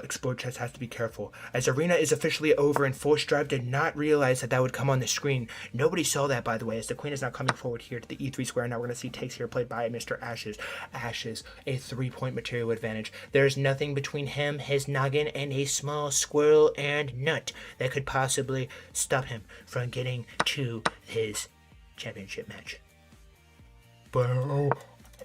Explore chess has to be careful. As arena is officially over and Force Drive did not realize that would come on the screen. Nobody saw that, by the way, as the queen is now coming forward here to the e3 square. Now we're going to see takes here played by Mr. Ashes. Ashes, a 3-point material advantage. There's nothing between him, his noggin, and a small squirrel and nut that could possibly stop him from getting to his championship match. But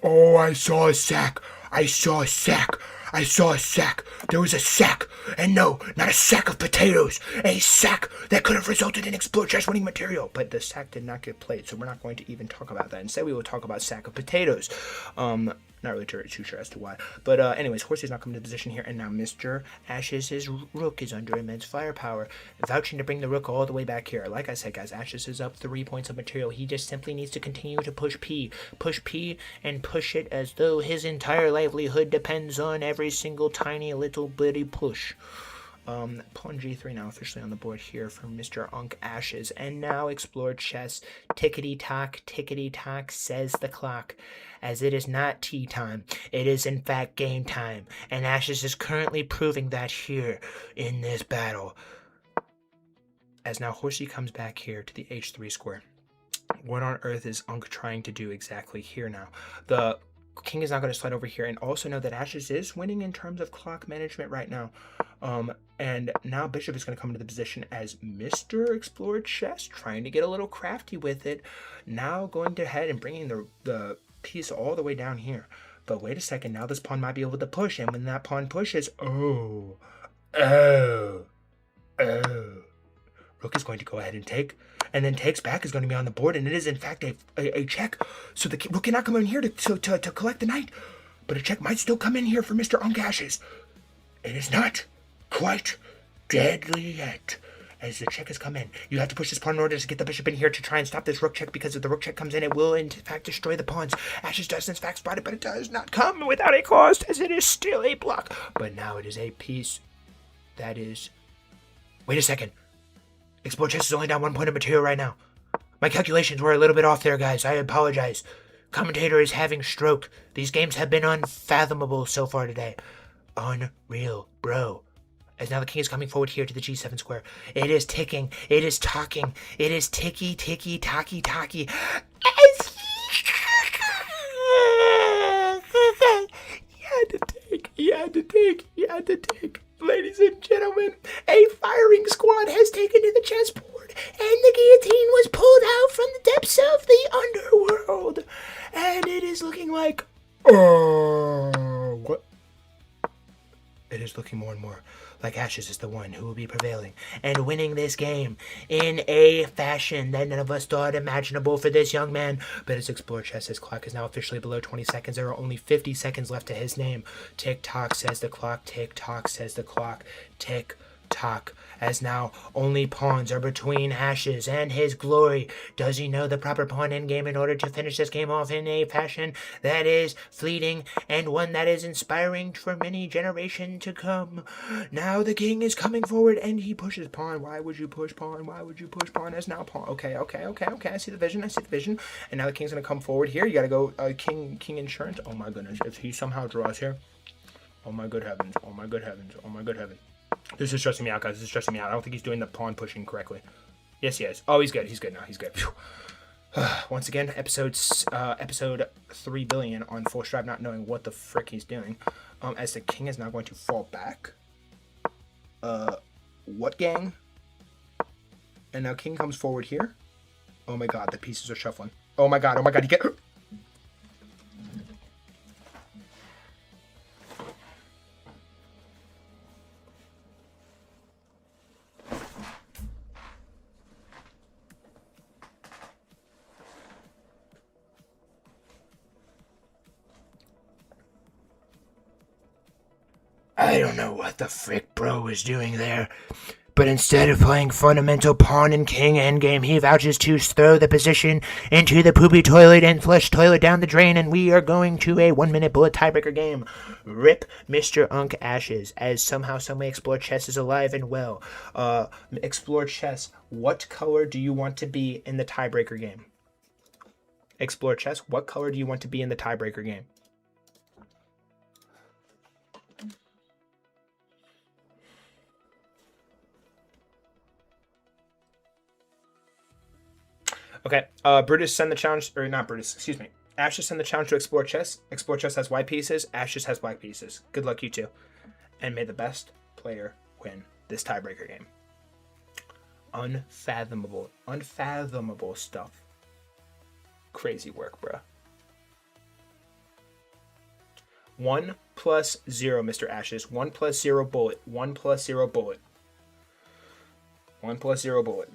I saw a sack. I saw a sack. I saw a sack. There was a sack. And no, not a sack of potatoes. A sack that could have resulted in Explore Chess winning material. But the sack did not get played, so we're not going to even talk about that. Instead, we will talk about sack of potatoes. Not really too sure as to why. But anyways, Horsey's not coming to position here. And now Mr. Ashes' rook is under immense firepower, vouching to bring the rook all the way back here. Like I said, guys, Ashes is up 3 points of material. He just simply needs to continue to push P, and push it as though his entire livelihood depends on every single tiny little bitty push. Pawn g3 now officially on the board here for Mr. Unk Ashes. And now Explore Chess. Tickety-tock, says the clock. As it is not tea time, it is in fact game time. And Ashes is currently proving that here in this battle. As now Horsey comes back here to the h3 square. What on earth is Unk trying to do exactly here now? The king is not going to slide over here, and also know that Ashes is winning in terms of clock management right now. And now Bishop is going to come into the position as Mr. Explore Chess, trying to get a little crafty with it. Now going ahead and bringing the piece all the way down here. But wait a second, now this pawn might be able to push, and when that pawn pushes, oh. Rook is going to go ahead and take, and then takes back is going to be on the board, and it is in fact a check. So the rook cannot come in here to collect the knight, but a check might still come in here for Mr. Unk Ashes. It is not quite deadly yet. As the check has come in, you have to push this pawn in order to get the bishop in here to try and stop this rook check, because if the rook check comes in, it will in fact destroy the pawns. Ashes does in fact spot it, but it does not come without a cost, as it is still a block. But now it is a piece that is... Wait a second. Explore Chess is only down 1 point of material right now. My calculations were a little bit off there, guys. I apologize. Commentator is having stroke. These games have been unfathomable so far today. Unreal, bro. As now the king is coming forward here to the g7 square. It is ticking. It is talking. It is ticky, tocky. You had to take. Ladies and gentlemen, a firing squad has taken to the chessboard, and the guillotine was pulled out from the depths of the underworld. And it is looking like... what? It is looking more and more like Ashes is the one who will be prevailing and winning this game in a fashion that none of us thought imaginable for this young man. But as Explore Chess, his clock is now officially below 20 seconds. There are only 50 seconds left to his name. Tick-tock, says the clock. Tick-tock, says the clock. Tick-tock. As now only pawns are between Ashes and his glory. Does he know the proper pawn endgame in order to finish this game off in a fashion that is fleeting and one that is inspiring for many generations to come? Now the king is coming forward and he pushes pawn. Why would you push pawn? Why would you push pawn? As now pawn. Okay. I see the vision. And now the king's going to come forward here. You got to go king insurance. Oh my goodness. If he somehow draws here. Oh my good heavens. This is stressing me out, guys. I don't think he's doing the pawn pushing correctly. Yes, he is. Oh, he's good. He's good now. Once again, episode 3 billion on Force Drive, not knowing what the frick he's doing. As the king is now going to fall back. What gang? And now king comes forward here. Oh my god, the pieces are shuffling. Oh my god, he get... I don't know what the frick bro was doing there, but instead of playing fundamental pawn and king endgame, he vouches to throw the position into the poopy toilet and flush toilet down the drain, and we are going to a 1-minute bullet tiebreaker game. Rip Mr. Unk Ashes, as somehow, someway Explore Chess is alive and well. Explore Chess, what color do you want to be in the tiebreaker game? Explore chess. What color do you want to be in the tiebreaker game? Okay, Brutus send the challenge, or not Brutus, excuse me. Ashes send the challenge to Explore Chess. Explore Chess has white pieces. Ashes has black pieces. Good luck, you two. And may the best player win this tiebreaker game. Unfathomable stuff. Crazy work, bruh. 1 plus 0, Mr. Ashes. 1 plus 0 bullet. 1 plus 0 bullet. 1 plus 0 bullet.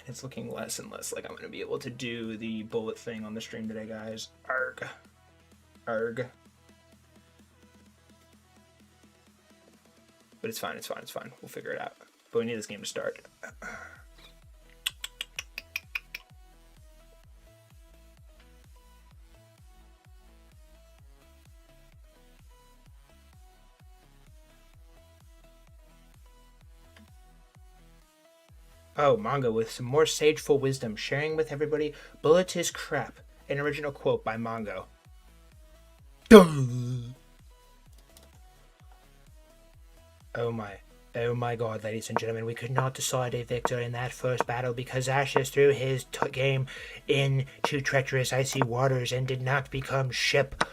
It's looking less and less like I'm going to be able to do the bullet thing on the stream today, guys. Arg. Arg. But it's fine, it's fine, it's fine. We'll figure it out. But we need this game to start. Oh, manga with some more sageful wisdom, sharing with everybody. Bullet is crap. An original quote by Mongo. Oh my god, ladies and gentlemen, we could not decide a victor in that first battle because Ashes threw his game into treacherous icy waters and did not become ship.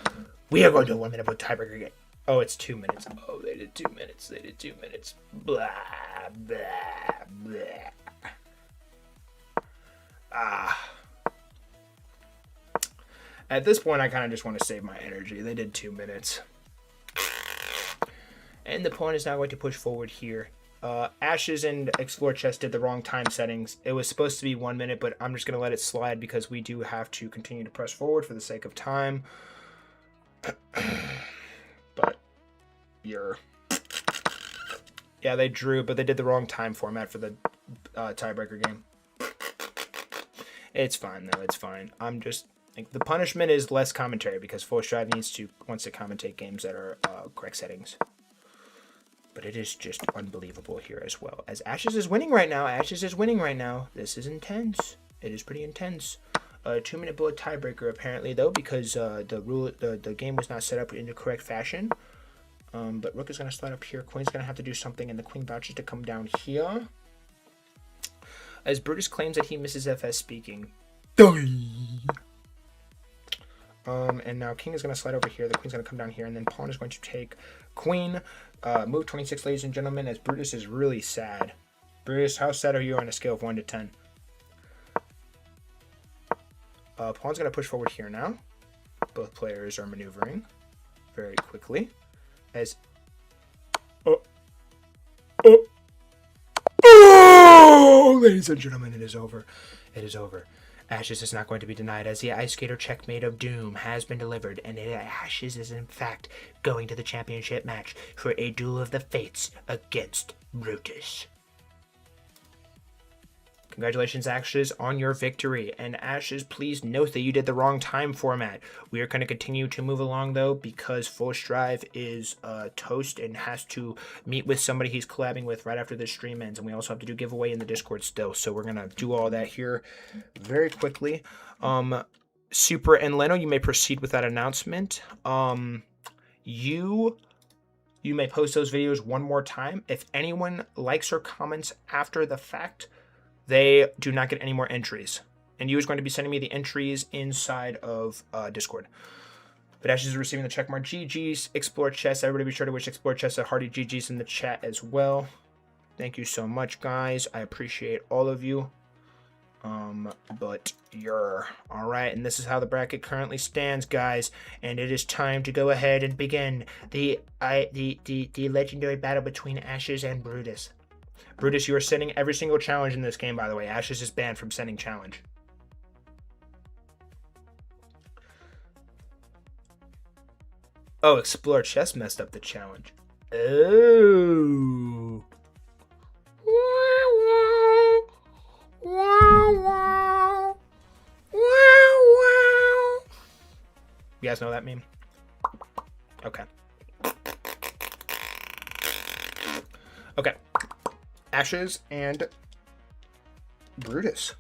We are going to a 1 minute tiebreaker game. Oh, it's 2 minutes. Oh, they did 2 minutes. They did 2 minutes. Blah, blah, blah. At this point, I kind of just want to save my energy. They did 2 minutes. And the pawn is now going to push forward here. Ashes and Explore Chess did the wrong time settings. It was supposed to be 1 minute, but I'm just going to let it slide because we do have to continue to press forward for the sake of time. But yeah, they drew, but they did the wrong time format for the tiebreaker game. It's fine though. It's fine. I'm just like the punishment is less commentary because Full Strive wants to commentate games that are correct settings. But it is just unbelievable here as well. As Ashes is winning right now. Ashes is winning right now. This is intense. It is pretty intense. 2 minute bullet tiebreaker apparently though because the game was not set up in the correct fashion. But Rook is going to slide up here. Queen's going to have to do something, and the Queen vouches to come down here. As Brutus claims that he misses FS speaking. And now King is going to slide over here. The Queen's going to come down here, and then Pawn is going to take Queen. Move 26, ladies and gentlemen, as Brutus is really sad. Brutus, how sad are you on a scale of 1 to 10? Pawn's going to push forward here now. Both players are maneuvering very quickly. As ladies and gentlemen, it is over. It is over. Ashes is not going to be denied as the Ice Skater checkmate of doom has been delivered, and Ashes is in fact going to the championship match for a duel of the fates against Brutus. Congratulations, Ashes, on your victory. And Ashes, please note that you did the wrong time format. We are going to continue to move along, though, because Full Strive is toast and has to meet with somebody he's collabing with right after this stream ends. And we also have to do giveaway in the Discord still. So we're going to do all that here very quickly. Super and Leno, you may proceed with that announcement. You may post those videos one more time. If anyone likes or comments after the fact, they do not get any more entries. And you is going to be sending me the entries inside of Discord. But Ashes is receiving the checkmark. GG's, Explore Chess. Everybody be sure to wish Explore Chess a hearty GG's in the chat as well. Thank you so much, guys. I appreciate all of you. But you're all right. And this is how the bracket currently stands, guys. And it is time to go ahead and begin the legendary battle between Ashes and Brutus. Brutus, you are sending every single challenge in this game, by the way. Ashes is banned from sending challenge. Oh, Explore Chess messed up the challenge. Oh. You guys know that meme? Okay. Okay. Ashes and Brutus.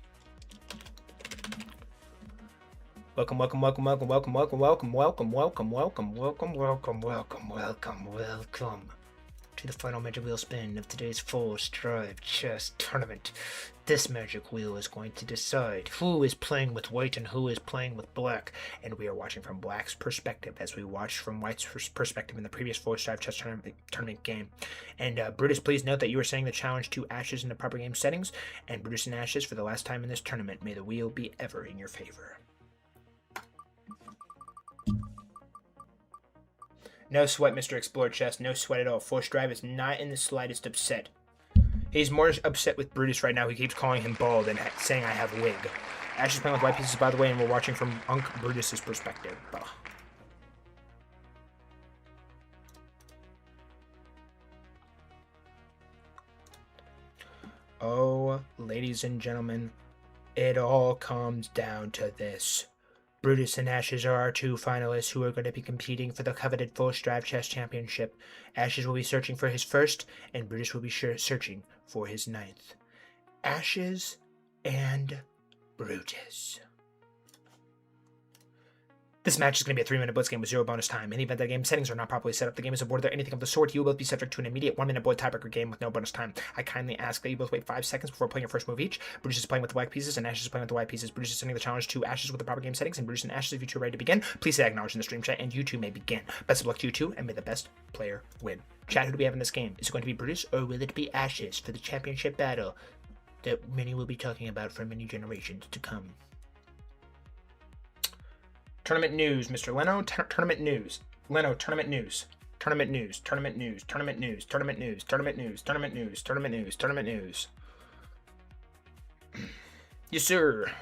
Welcome, welcome, welcome, welcome, welcome, welcome, welcome, welcome, welcome, welcome, welcome, welcome, welcome, welcome, welcome to the final magic wheel spin of today's full strive chess tournament. This magic wheel is going to decide who is playing with white and who is playing with black, and we are watching from black's perspective as we watched from white's perspective in the previous full strive chess tournament game. And Brutus, please note that you are setting the challenge to Ashes in the proper game settings, and Brutus and Ashes, for the last time in this tournament, may the wheel be ever in your favor. No sweat, Mr. Explorer Chess. No sweat at all. Force Drive is not in the slightest upset. He's more upset with Brutus right now. He keeps calling him bald and saying I have wig. Ash is playing with white pieces, by the way, and we're watching from Unc Brutus's perspective. Ugh. Oh, ladies and gentlemen, it all comes down to this. Brutus and Ashes are our two finalists who are going to be competing for the coveted Full Strive Chess Championship. Ashes will be searching for his first, and Brutus will be searching for his ninth. Ashes and Brutus. This match is going to be a 3-minute blitz game with 0 bonus time. In the event that game settings are not properly set up, the game is aborted or anything of the sort, you will both be subject to an immediate 1-minute void tiebreaker game with no bonus time. I kindly ask that you both wait 5 seconds before playing your first move each. Brutus is playing with the black pieces, and Ashes is playing with the white pieces. Brutus is sending the challenge to Ashes with the proper game settings, and Brutus and Ashes, if you two are ready to begin, please say acknowledge in the stream chat, and you two may begin. Best of luck to you two, and may the best player win. Chat, who do we have in this game? Is it going to be Brutus, or will it be Ashes for the championship battle that many will be talking about for many generations to come? Tournament news, Mr. Leno. Tournament news. Leno, tournament news. Tournament news. Tournament news. Tournament news. Tournament news. Tournament news. Tournament news. Tournament news. Tournament news. Yes, sir.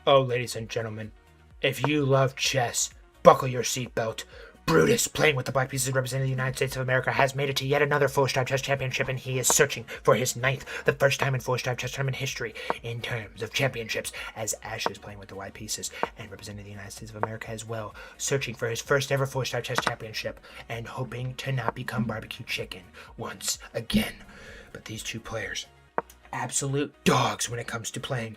Oh, ladies and gentlemen, if you love chess, buckle your seatbelt. Brutus, playing with the black pieces representing the United States of America, has made it to yet another Full Strive Chess Championship, and he is searching for his ninth, the first time in Full Strive Chess Tournament history in terms of championships, as Ashes, playing with the white pieces and representing the United States of America as well, searching for his first ever Full Strive Chess Championship and hoping to not become barbecue chicken once again. But these two players, absolute dogs when it comes to playing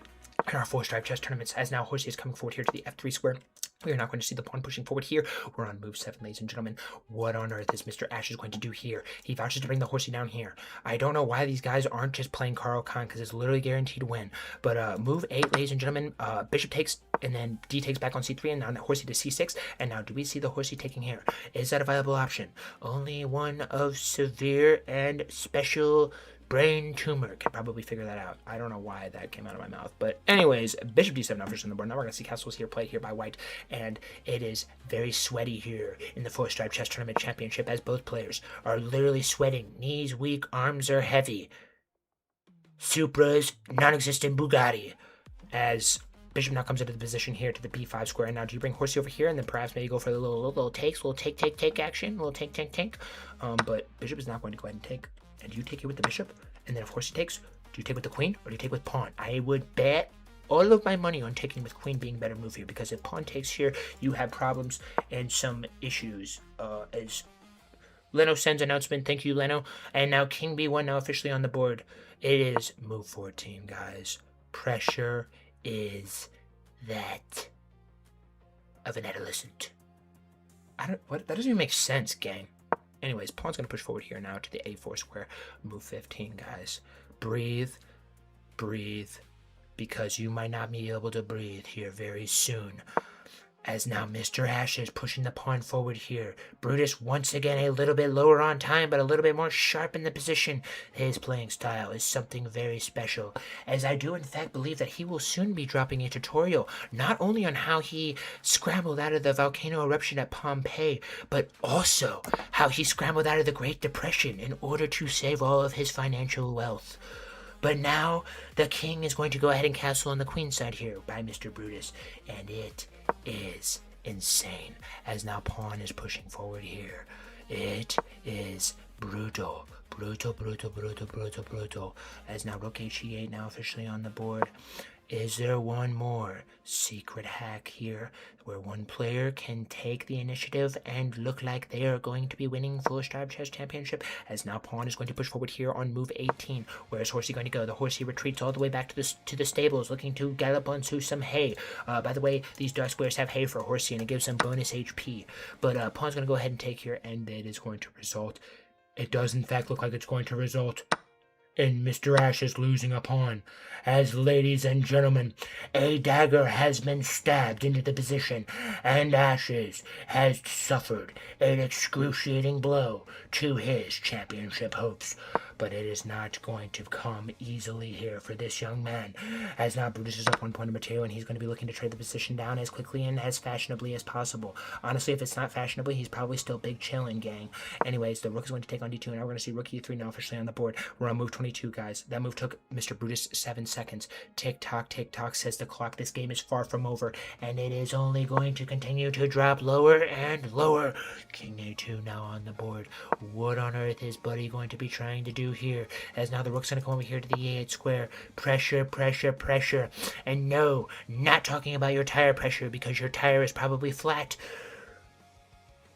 in our Full Strive Chess tournaments, as now Horsey is coming forward here to the F3 square. We are not going to see the pawn pushing forward here. We're on move 7, ladies and gentlemen. What on earth is Mr. Ashes going to do here? He vouches to bring the horsey down here. I don't know why these guys aren't just playing Carl Khan, because it's literally guaranteed to win. But move 8, ladies and gentlemen. Bishop takes, and then D takes back on C3, and now the horsey to C6. And now do we see the horsey taking here? Is that a viable option? Only one of severe and special brain tumor can probably figure that out. I don't know why that came out of my mouth. But anyways, Bishop D7 now on the board. Now we're going to see castles here played here by white. And it is very sweaty here in the Full Strive Chess Tournament Championship, as both players are literally sweating. Knees weak, arms are heavy. Supra's non-existent Bugatti. As Bishop now comes into the position here to the B5 square. And now do you bring horsey over here, and then perhaps maybe go for the little takes, little take action, little take. But Bishop is not going to go ahead and take. And do you take it with the bishop? And then of course he takes. Do you take with the queen, or do you take with pawn? I would bet all of my money on taking with queen being better move here, because if pawn takes here, you have problems and some issues. As Leno sends announcement, thank you, Leno. And now king B1 now officially on the board. It is move 14, guys. Pressure is that of an adolescent. That doesn't even make sense, gang. Anyways, pawn's going to push forward here now to the A4 square. Move 15, guys. Breathe, because you might not be able to breathe here very soon. As now Mr. Ashes pushing the pawn forward here. Brutus once again a little bit lower on time, but a little bit more sharp in the position. His playing style is something very special, as I do in fact believe that he will soon be dropping a tutorial, not only on how he scrambled out of the volcano eruption at Pompeii, but also how he scrambled out of the Great Depression in order to save all of his financial wealth. But now the king is going to go ahead and castle on the queen side here by Mr. Brutus, and it is insane, as now pawn is pushing forward here. It is brutal, as now rook h8 now officially on the board. Is there one more secret hack here where one player can take the initiative and look like they are going to be winning Full Strive Chess Championship? As now Pawn is going to push forward here on move 18. Where is Horsey going to go? The Horsey retreats all the way back to the stables, looking to gallop onto some hay. By the way, these dark squares have hay for Horsey, and it gives them bonus HP. But Pawn's going to go ahead and take here, and it is going to result. It does in fact look like it's going to result in Mr. Ashes losing a pawn. As, ladies and gentlemen, a dagger has been stabbed into the position, and Ashes has suffered an excruciating blow to his championship hopes. But it is not going to come easily here for this young man, as now Brutus is up 1 point of material, and he's going to be looking to trade the position down as quickly and as fashionably as possible. Honestly, if it's not fashionably, he's probably still big chillin', gang. Anyways, the rook is going to take on d2, and now we're going to see rook e3 now officially on the board. We're on move 22, guys. That move took Mr. Brutus 7 seconds. Tick tock, says the clock. This game is far from over, and it is only going to continue to drop lower and lower. King a2 now on the board. What on earth is Buddy going to be trying to do here? As now the rook's going to come over here to the e8 square. Pressure. And no, not talking about your tire pressure, because your tire is probably flat.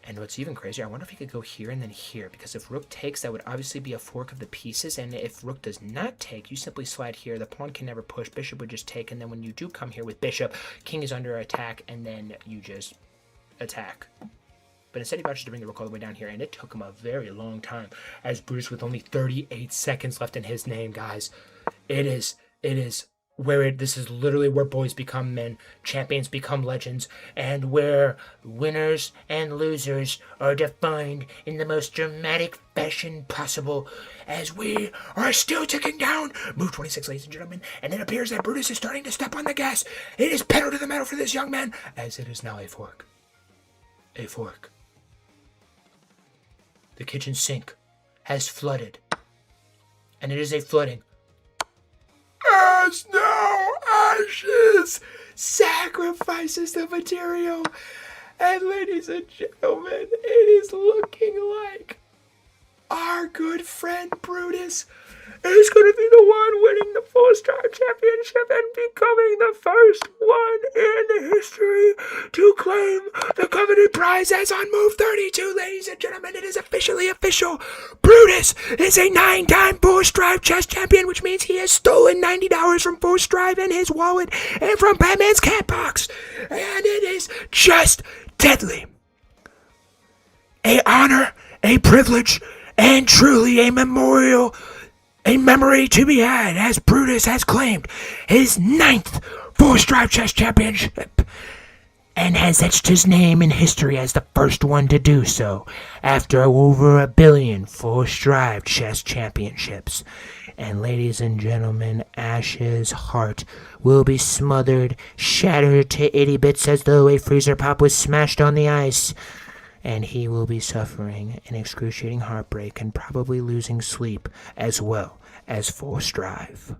And what's even crazier, I wonder if he could go here and then here, because if rook takes, that would obviously be a fork of the pieces, and if rook does not take, you simply slide here. The pawn can never push. Bishop would just take, and then when you do come here with bishop, king is under attack, and then you just attack. But instead he vouches to bring the rook all the way down here, and it took him a very long time, as Brutus with only 38 seconds left in his name, guys. It is this is literally where boys become men, champions become legends, and where winners and losers are defined in the most dramatic fashion possible, as we are still ticking down. Move 26, ladies and gentlemen, and it appears that Brutus is starting to step on the gas. It is pedal to the metal for this young man, as it is now a fork. A fork. The kitchen sink has flooded, and it is a flooding. As now Ashes sacrifices the material, and ladies and gentlemen, it is looking like our good friend Brutus is going to be the one winning the Full Strive Championship and becoming the first one in history to claim the coveted prize. As on move 32, ladies and gentlemen, it is officially official. Brutus is a 9-time Full Strive chess champion, which means he has stolen $90 from Full Strive in his wallet and from Batman's cat box. And it is just deadly. A honor, a privilege, and truly a memorial, a memory to be had, as Brutus has claimed his 9th Full Strive Chess Championship and has etched his name in history as the first one to do so after over 1 billion Full Strive Chess Championships. And ladies and gentlemen, Ash's heart will be smothered, shattered to itty bits as though a freezer pop was smashed on the ice. And he will be suffering an excruciating heartbreak and probably losing sleep as well as Full Strive.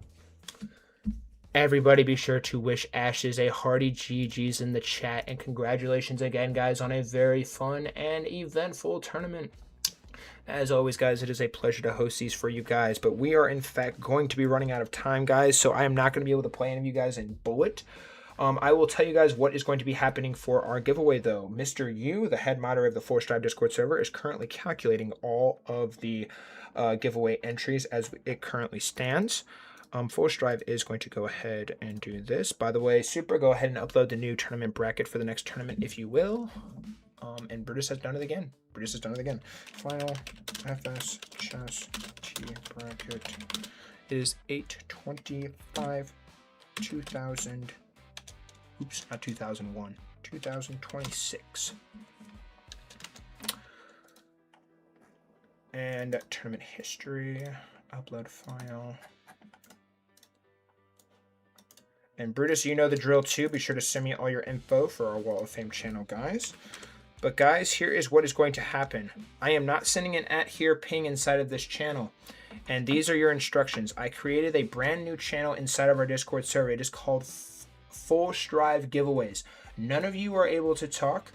Everybody be sure to wish Ashes a hearty GG's in the chat, and congratulations again, guys, on a very fun and eventful tournament. As always, guys, it is a pleasure to host these for you guys, but we are in fact going to be running out of time, guys, so I am not going to be able to play any of you guys in Bullet. I will tell you guys what is going to be happening for our giveaway, though. Mr. Yu, the head moderator of the Full Strive Discord server, is currently calculating all of the giveaway entries as it currently stands. Full Strive is going to go ahead and do this. By the way, Super, go ahead and upload the new tournament bracket for the next tournament, if you will. And Brutus has done it again. Final FS Chess T bracket is 8/25/2000. Oops, not 2001. 2026. And tournament history. Upload file. And Brutus, you know the drill too. Be sure to send me all your info for our Wall of Fame channel, guys. But guys, here is what is going to happen. I am not sending an @here ping inside of this channel. And these are your instructions. I created a brand new channel inside of our Discord server. It is called Full Strive Giveaways. None of you are able to talk.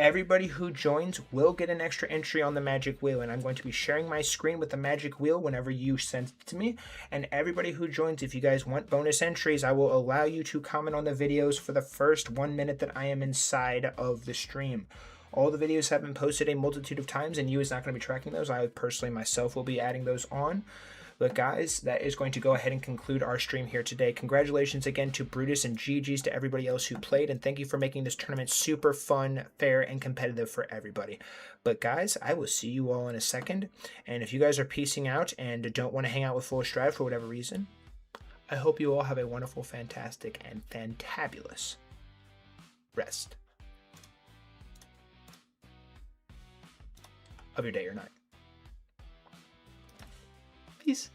Everybody who joins will get an extra entry on the magic wheel, and I'm going to be sharing my screen with the magic wheel whenever you send it to me. And everybody who joins, if you guys want bonus entries, I will allow you to comment on the videos for the first 1 minute that I am inside of the stream. All the videos have been posted a multitude of times, and you is not going to be tracking those. I personally myself will be adding those on. But guys, that is going to go ahead and conclude our stream here today. Congratulations again to Brutus and GG's to everybody else who played, and thank you for making this tournament super fun, fair, and competitive for everybody. But guys, I will see you all in a second, and if you guys are peacing out and don't want to hang out with Full Stride for whatever reason, I hope you all have a wonderful, fantastic, and fantabulous rest of your day or night. Peace.